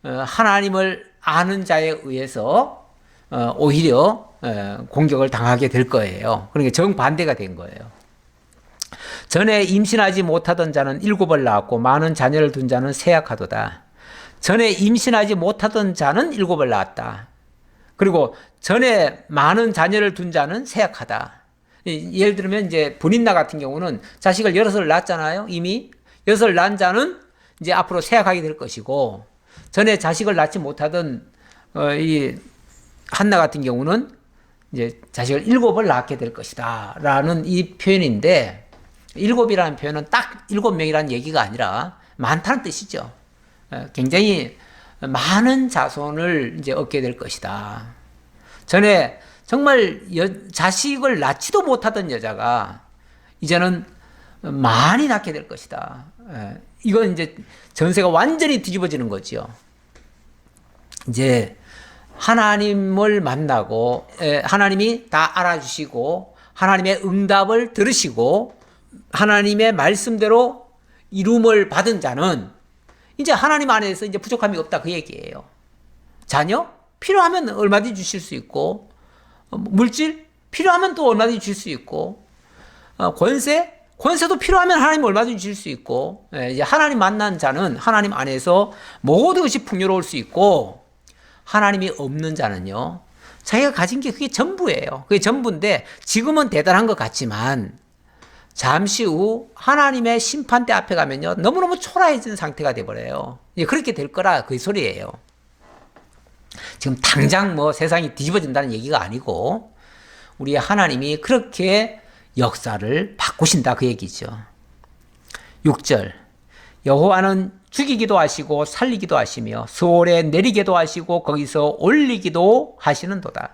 하나님을 아는 자에 의해서 오히려 공격을 당하게 될 거예요. 그러니까 정반대가 된 거예요. 전에 임신하지 못하던 자는 7을 낳았고 많은 자녀를 둔 자는 세약하도다. 전에 임신하지 못하던 자는 7을 낳았다. 그리고 전에 많은 자녀를 둔 자는 세약하다. 예를 들면 이제 분인나 같은 경우는 자식을 여럿을 낳았잖아요. 이미 여럿을 낳은 자는 이제 앞으로 세약하게 될 것이고, 전에 자식을 낳지 못하던 이 한나 같은 경우는 이제 자식을 7을 낳게 될 것이다라는 이 표현인데, 7이라는 표현은 딱 7명이라는 얘기가 아니라 많다는 뜻이죠. 굉장히 많은 자손을 이제 얻게 될 것이다. 전에 정말 자식을 낳지도 못하던 여자가 이제는 많이 낳게 될 것이다. 이건 이제 전세가 완전히 뒤집어지는 거죠. 이제 하나님을 만나고 하나님이 다 알아주시고 하나님의 응답을 들으시고 하나님의 말씀대로 이룸을 받은 자는 이제 하나님 안에서 이제 부족함이 없다, 그 얘기예요. 자녀 필요하면 얼마든지 주실 수 있고, 물질 필요하면 또 얼마든지 줄 수 있고, 권세도 필요하면 하나님 얼마든지 줄 수 있고, 이제 하나님 만난 자는 하나님 안에서 모든 것이 풍요로울 수 있고, 하나님이 없는 자는요, 자기가 가진 게 그게 전부예요. 그게 전부인데 지금은 대단한 것 같지만 잠시 후 하나님의 심판대 앞에 가면요, 너무너무 초라해진 상태가 돼버려요. 그렇게 될 거라 그 소리예요. 지금 당장 뭐 세상이 뒤집어진다는 얘기가 아니고 우리 하나님이 그렇게 역사를 바꾸신다, 그 얘기죠. 6절, 여호와는 죽이기도 하시고 살리기도 하시며 수월에 내리기도 하시고 거기서 올리기도 하시는도다.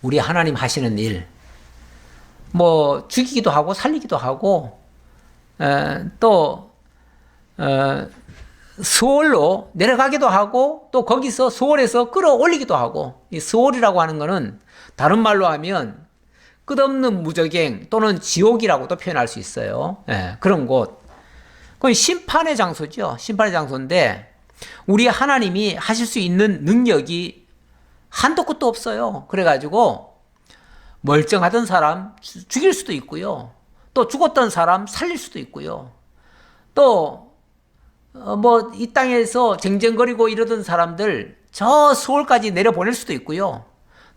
우리 하나님 하시는 일, 뭐 죽이기도 하고 살리기도 하고 또 수월로 내려가기도 하고 또 거기서 수월에서 끌어올리기도 하고, 이 수월이라고 하는 거는 다른 말로 하면 끝없는 무저갱 또는 지옥이라고도 표현할 수 있어요. 그런 곳. 그건 심판의 장소죠. 심판의 장소인데 우리 하나님이 하실 수 있는 능력이 한도 끝도 없어요. 그래가지고 멀쩡하던 사람 죽일 수도 있고요. 또 죽었던 사람 살릴 수도 있고요. 또 뭐 이 땅에서 쟁쟁거리고 이러던 사람들 저 수월까지 내려보낼 수도 있고요.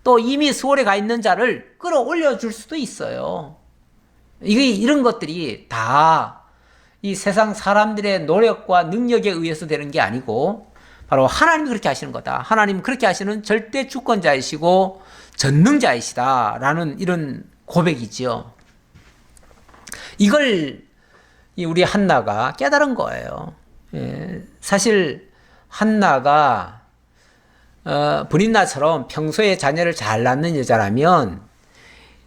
또 이미 수월에 가 있는 자를 끌어올려 줄 수도 있어요. 이런 것들이 다 이 세상 사람들의 노력과 능력에 의해서 되는 게 아니고 바로 하나님이 그렇게 하시는 거다. 하나님은 그렇게 하시는 절대 주권자이시고 전능자이시다라는 이런 고백이죠. 이걸 우리 한나가 깨달은 거예요. 사실 한나가 브린나처럼 평소에 자녀를 잘 낳는 여자라면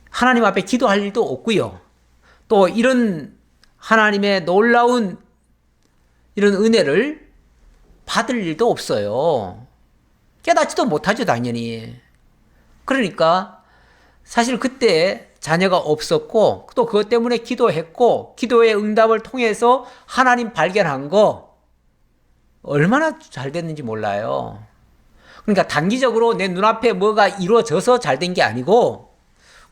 하나님 앞에 기도할 일도 없고요. 또 이런 하나님의 놀라운 이런 은혜를 받을 일도 없어요. 깨닫지도 못하죠, 당연히. 그러니까 사실 그때 자녀가 없었고 또 그것 때문에 기도했고 기도의 응답을 통해서 하나님 발견한 거 얼마나 잘 됐는지 몰라요. 그러니까 단기적으로 내 눈앞에 뭐가 이루어져서 잘 된 게 아니고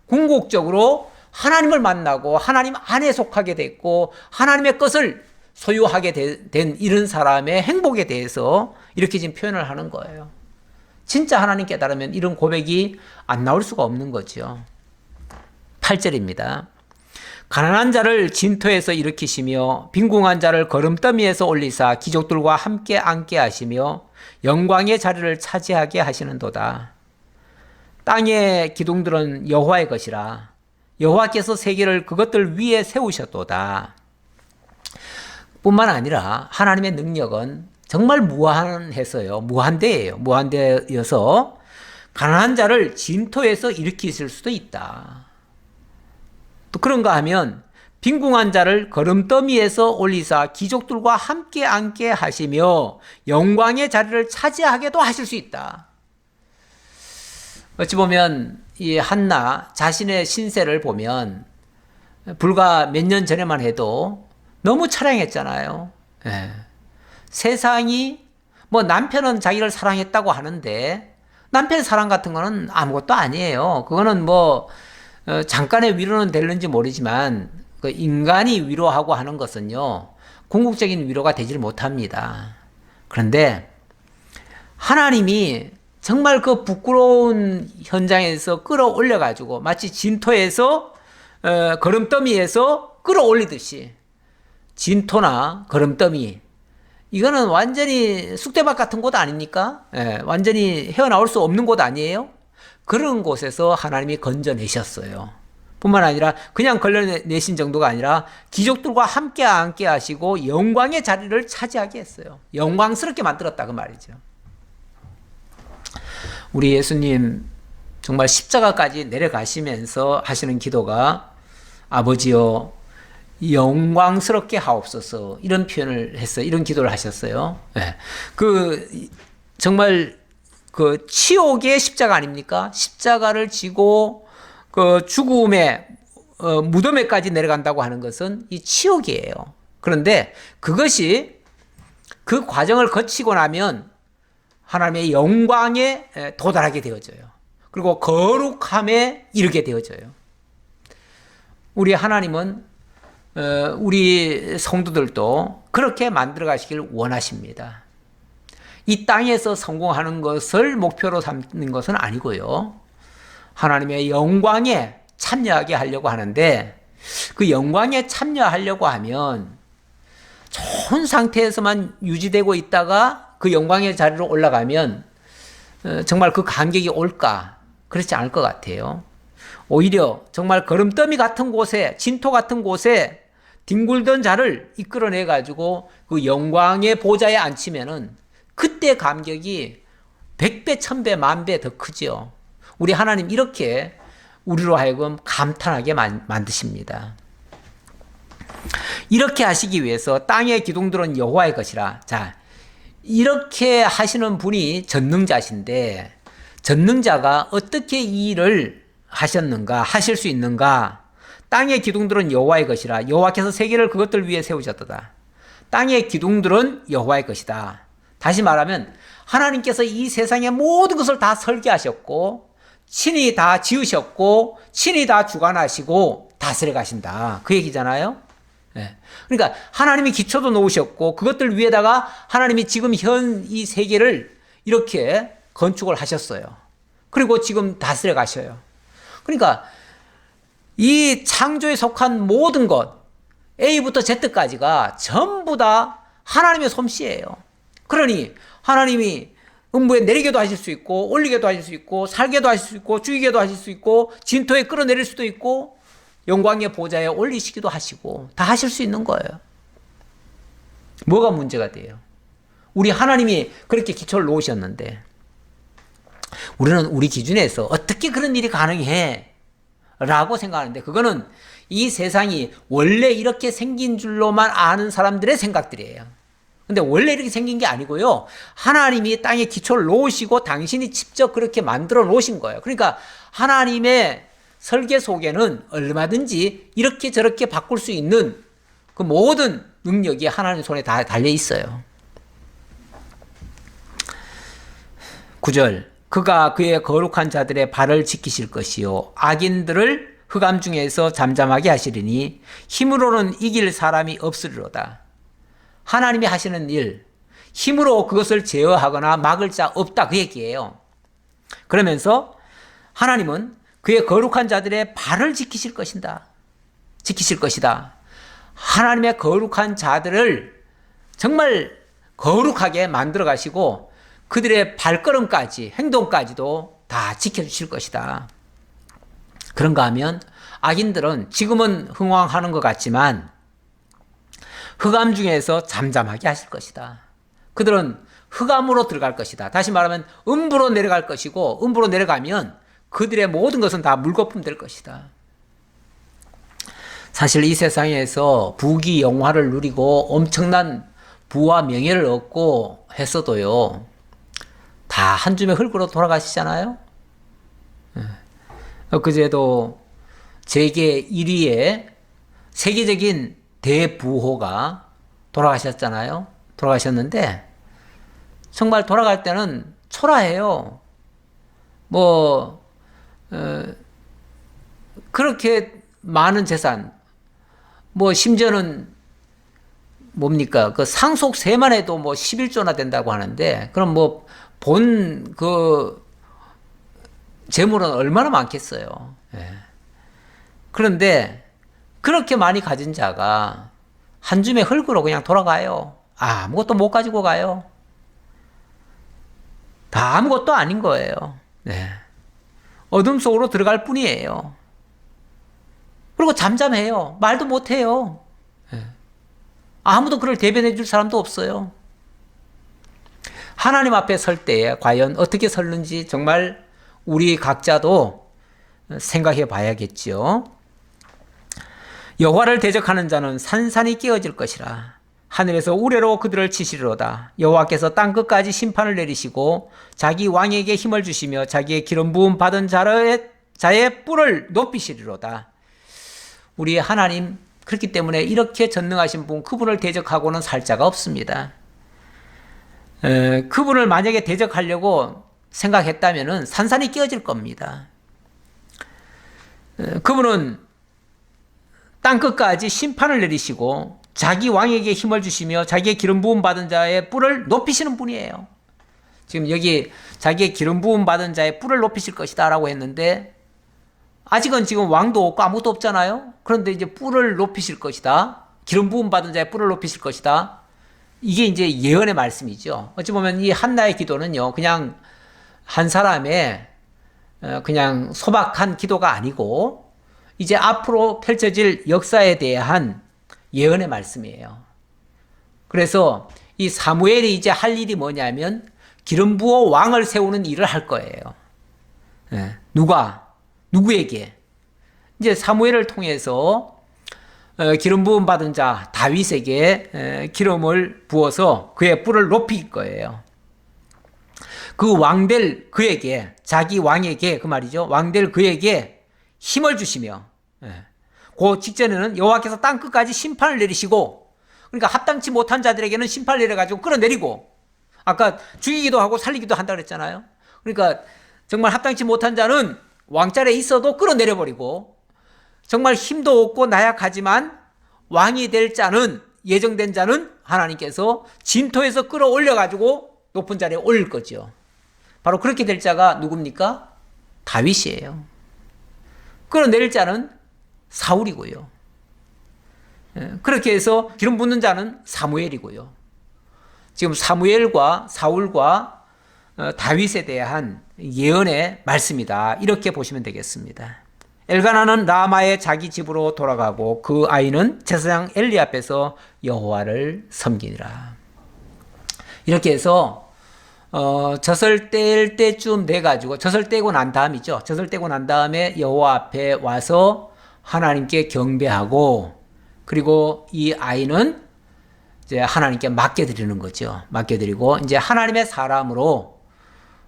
궁극적으로 하나님을 만나고 하나님 안에 속하게 됐고 하나님의 것을 소유하게 된 이런 사람의 행복에 대해서 이렇게 지금 표현을 하는 거예요. 진짜 하나님 깨달으면 이런 고백이 안 나올 수가 없는 거죠. 8절입니다. 가난한 자를 진토에서 일으키시며 빈궁한 자를 거름더미에서 올리사 귀족들과 함께 앉게 하시며 영광의 자리를 차지하게 하시는도다. 땅의 기둥들은 여호와의 것이라 여호와께서 세계를 그것들 위에 세우셨도다. 뿐만 아니라 하나님의 능력은 정말 무한해서요. 무한대예요. 무한대여서 가난한 자를 진토에서 일으키실 수도 있다. 또 그런가 하면 빈궁한 자를 거름더미에서 올리사 귀족들과 함께 앉게 하시며 영광의 자리를 차지하게도 하실 수 있다. 어찌 보면 이 한나 자신의 신세를 보면 불과 몇 년 전에만 해도 너무 처량했잖아요. 세상이 뭐 남편은 자기를 사랑했다고 하는데 남편 사랑 같은 거는 아무것도 아니에요. 그거는 뭐 잠깐의 위로는 될는지 모르지만 그 인간이 위로하고 하는 것은요 궁극적인 위로가 되질 못합니다. 그런데 하나님이 정말 그 부끄러운 현장에서 끌어올려가지고 마치 진토에서 거름더미에서 끌어올리듯이 진토나 거름더미 이거는 완전히 쑥대밭 같은 곳 아닙니까? 완전히 헤어나올 수 없는 곳 아니에요? 그런 곳에서 하나님이 건져내셨어요. 뿐만 아니라 그냥 걸려내신 정도가 아니라 귀족들과 함께 하시고 영광의 자리를 차지하게 했어요. 영광스럽게 만들었다 그 말이죠. 우리 예수님 정말 십자가까지 내려가시면서 하시는 기도가 아버지여 영광스럽게 하옵소서 이런 표현을 했어요. 이런 기도를 하셨어요. 정말 그 치욕의 십자가 아닙니까? 십자가를 지고 그 죽음의 무덤에까지 내려간다고 하는 것은 이 치욕이에요. 그런데 그것이 그 과정을 거치고 나면 하나님의 영광에 도달하게 되어져요. 그리고 거룩함에 이르게 되어져요. 우리 하나님은 우리 성도들도 그렇게 만들어 가시길 원하십니다. 이 땅에서 성공하는 것을 목표로 삼는 것은 아니고요. 하나님의 영광에 참여하게 하려고 하는데 그 영광에 참여하려고 하면 좋은 상태에서만 유지되고 있다가 그 영광의 자리로 올라가면 정말 그 감격이 올까? 그렇지 않을 것 같아요. 오히려 정말 거름더미 같은 곳에 진토 같은 곳에 뒹굴던 자를 이끌어내 가지고 그 영광의 보좌에 앉히면은 그때 감격이 100배, 1000배, 10,000배 더 크죠. 우리 하나님 이렇게 우리로 하여금 감탄하게 만드십니다. 이렇게 하시기 위해서 땅의 기둥들은 여호와의 것이라. 자, 이렇게 하시는 분이 전능자신데 전능자가 어떻게 이 일을 하셨는가, 하실 수 있는가? 땅의 기둥들은 여호와의 것이라. 여호와께서 세계를 그것들 위해 세우셨도다. 땅의 기둥들은 여호와의 것이다. 다시 말하면 하나님께서 이 세상의 모든 것을 다 설계하셨고 친히 다 지으셨고 친히 다 주관하시고 다스려 가신다. 그 얘기잖아요. 그러니까 하나님이 기초도 놓으셨고 그것들 위에다가 하나님이 지금 현 이 세계를 이렇게 건축을 하셨어요. 그리고 지금 다스려 가셔요. 그러니까 이 창조에 속한 모든 것 A부터 Z까지가 전부 다 하나님의 솜씨예요. 그러니 하나님이 음부에 내리게도 하실 수 있고 올리게도 하실 수 있고 살게도 하실 수 있고 죽이게도 하실 수 있고 진토에 끌어내릴 수도 있고 영광의 보좌에 올리시기도 하시고 다 하실 수 있는 거예요. 뭐가 문제가 돼요? 우리 하나님이 그렇게 기초를 놓으셨는데 우리는 우리 기준에서 어떻게 그런 일이 가능해? 라고 생각하는데 그거는 이 세상이 원래 이렇게 생긴 줄로만 아는 사람들의 생각들이에요. 근데 원래 이렇게 생긴 게 아니고요. 하나님이 땅에 기초를 놓으시고 당신이 직접 그렇게 만들어 놓으신 거예요. 그러니까 하나님의 설계 속에는 얼마든지 이렇게 저렇게 바꿀 수 있는 그 모든 능력이 하나님 손에 다 달려 있어요. 9절 그가 그의 거룩한 자들의 발을 지키실 것이요 악인들을 흑암 중에서 잠잠하게 하시리니 힘으로는 이길 사람이 없으리로다. 하나님이 하시는 일 힘으로 그것을 제어하거나 막을 자 없다 그 얘기예요. 그러면서 하나님은 그의 거룩한 자들의 발을 지키실 것이다. 지키실 것이다. 하나님의 거룩한 자들을 정말 거룩하게 만들어 가시고 그들의 발걸음까지 행동까지도 다 지켜주실 것이다. 그런가 하면 악인들은 지금은 흥왕하는 것 같지만 흑암 중에서 잠잠하게 하실 것이다. 그들은 흑암으로 들어갈 것이다. 다시 말하면 음부로 내려갈 것이고 음부로 내려가면 그들의 모든 것은 다 물거품 될 것이다. 사실 이 세상에서 부귀 영화를 누리고 엄청난 부와 명예를 얻고 했어도요. 다 한 줌의 흙으로 돌아가시잖아요. 그제도 세계 1위의 세계적인 대부호가 돌아가셨잖아요. 돌아가셨는데 정말 돌아갈 때는 초라해요. 그렇게 많은 재산, 심지어는 뭡니까? 그 상속 세만 해도 11조나 된다고 하는데, 그럼 본 그 재물은 얼마나 많겠어요. 예. 그런데 그렇게 많이 가진 자가 한 줌의 흙으로 그냥 돌아가요. 아무것도 못 가지고 가요. 다 아무것도 아닌 거예요. 네. 어둠 속으로 들어갈 뿐이에요. 그리고 잠잠해요. 말도 못해요. 네. 아무도 그를 대변해 줄 사람도 없어요. 하나님 앞에 설 때에 과연 어떻게 설는지 정말 우리 각자도 생각해 봐야겠죠. 여호와를 대적하는 자는 산산이 깨어질 것이라. 하늘에서 우레로 그들을 치시리로다. 여호와께서 땅 끝까지 심판을 내리시고 자기 왕에게 힘을 주시며 자기의 기름 부음 받은 자의 뿔을 높이시리로다. 우리 하나님, 그렇기 때문에 이렇게 전능하신 분, 그분을 대적하고는 살 자가 없습니다. 그분을 만약에 대적하려고 생각했다면 산산이 깨어질 겁니다. 그분은 땅끝까지 심판을 내리시고 자기 왕에게 힘을 주시며 자기의 기름 부음 받은 자의 뿔을 높이시는 분이에요. 지금 여기 자기의 기름 부음 받은 자의 뿔을 높이실 것이다 라고 했는데 아직은 지금 왕도 없고 아무것도 없잖아요. 그런데 이제 뿔을 높이실 것이다. 기름 부음 받은 자의 뿔을 높이실 것이다. 이게 이제 예언의 말씀이죠. 어찌 보면 이 한나의 기도는요, 그냥 한 사람의 그냥 소박한 기도가 아니고 이제 앞으로 펼쳐질 역사에 대한 예언의 말씀이에요. 그래서 이 사무엘이 이제 할 일이 뭐냐면 기름 부어 왕을 세우는 일을 할 거예요. 누구에게? 이제 사무엘을 통해서 기름 부음 받은 자 다윗에게 기름을 부어서 그의 뿔을 높일 거예요. 그 왕될 그에게, 자기 왕에게, 그 말이죠. 왕될 그에게 힘을 주시며, 그 직전에는 여호와께서 땅 끝까지 심판을 내리시고, 그러니까 합당치 못한 자들에게는 심판을 내려가지고 끌어내리고, 아까 죽이기도 하고 살리기도 한다고 그랬잖아요. 그러니까 정말 합당치 못한 자는 왕자리에 있어도 끌어내려버리고, 정말 힘도 없고 나약하지만 왕이 될 자는, 예정된 자는 하나님께서 진토에서 끌어올려가지고 높은 자리에 올릴 거죠. 바로 그렇게 될 자가 누굽니까? 다윗이에요. 끌어내릴 자는 사울이고요. 그렇게 해서 기름 붓는 자는 사무엘이고요. 지금 사무엘과 사울과 다윗에 대한 예언의 말씀이다. 이렇게 보시면 되겠습니다. 엘가나는 라마의 자기 집으로 돌아가고 그 아이는 제사장 엘리 앞에서 여호와를 섬기니라. 이렇게 해서 젖을 뗄 때쯤 돼가지고, 젖을 떼고 난 다음이죠. 젖을 떼고 난 다음에 여호와 앞에 와서 하나님께 경배하고, 그리고 이 아이는 이제 하나님께 맡겨드리는 거죠. 맡겨드리고 이제 하나님의 사람으로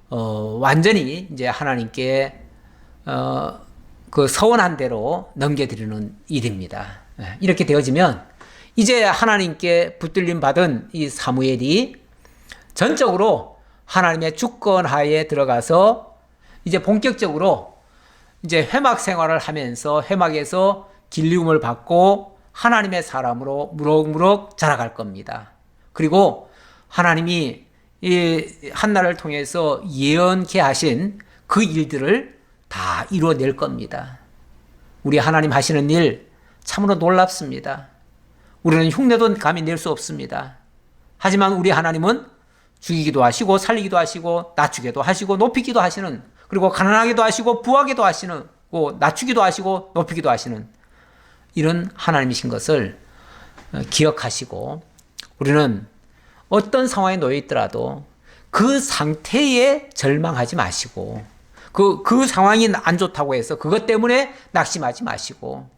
완전히 이제 하나님께 그 서원한 대로 넘겨드리는 일입니다. 이렇게 되어지면 이제 하나님께 붙들림 받은 이 사무엘이 전적으로 하나님의 주권하에 들어가서 이제 본격적으로 이제 회막 생활을 하면서 회막에서 길리움을 받고 하나님의 사람으로 무럭무럭 자라갈 겁니다. 그리고 하나님이 이 한나를 통해서 예언케 하신 그 일들을 다 이루어낼 겁니다. 우리 하나님 하시는 일 참으로 놀랍습니다. 우리는 흉내도 감히 낼 수 없습니다. 하지만 우리 하나님은 죽이기도 하시고 살리기도 하시고 낮추기도 하시고 높이기도 하시는, 그리고 가난하기도 하시고 부하기도 하시는, 낮추기도 하시고 높이기도 하시는 이런 하나님이신 것을 기억하시고, 우리는 어떤 상황에 놓여 있더라도 그 상태에 절망하지 마시고, 그 상황이 안 좋다고 해서 그것 때문에 낙심하지 마시고,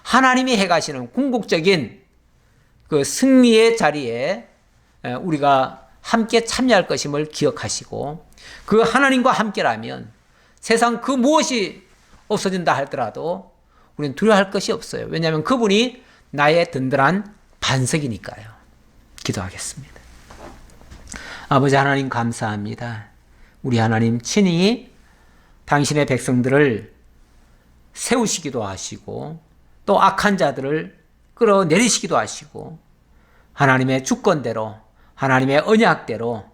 하나님이 해가시는 궁극적인 그 승리의 자리에 우리가 함께 참여할 것임을 기억하시고, 그 하나님과 함께라면 세상 그 무엇이 없어진다 하더라도 우리는 두려워할 것이 없어요. 왜냐하면 그분이 나의 든든한 반석이니까요. 기도하겠습니다. 아버지 하나님 감사합니다. 우리 하나님 친히 당신의 백성들을 세우시기도 하시고 또 악한 자들을 끌어내리시기도 하시고 하나님의 주권대로, 하나님의 언약대로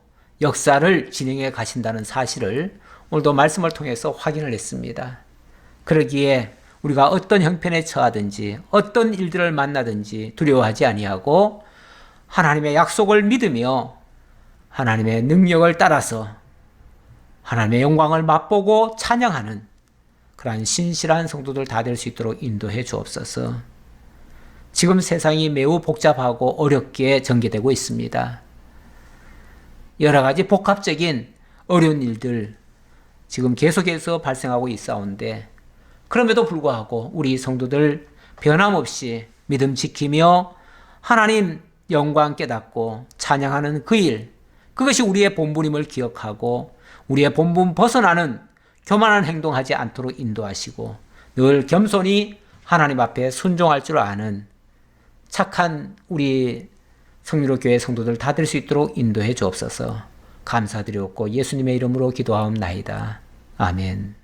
역사를 진행해 가신다는 사실을 오늘도 말씀을 통해서 확인을 했습니다. 그러기에 우리가 어떤 형편에 처하든지 어떤 일들을 만나든지 두려워하지 아니하고 하나님의 약속을 믿으며 하나님의 능력을 따라서 하나님의 영광을 맛보고 찬양하는 그러한 신실한 성도들 다 될 수 있도록 인도해 주옵소서. 지금 세상이 매우 복잡하고 어렵게 전개되고 있습니다. 여러 가지 복합적인 어려운 일들 지금 계속해서 발생하고 있사온데 그럼에도 불구하고 우리 성도들 변함없이 믿음 지키며 하나님 영광 깨닫고 찬양하는 그 일, 그것이 우리의 본분임을 기억하고 우리의 본분 벗어나는 교만한 행동하지 않도록 인도하시고 늘 겸손히 하나님 앞에 순종할 줄 아는 착한 우리 성리로교회 성도들 다 될 수 있도록 인도해 주옵소서. 감사드렸고 예수님의 이름으로 기도하옵나이다. 아멘.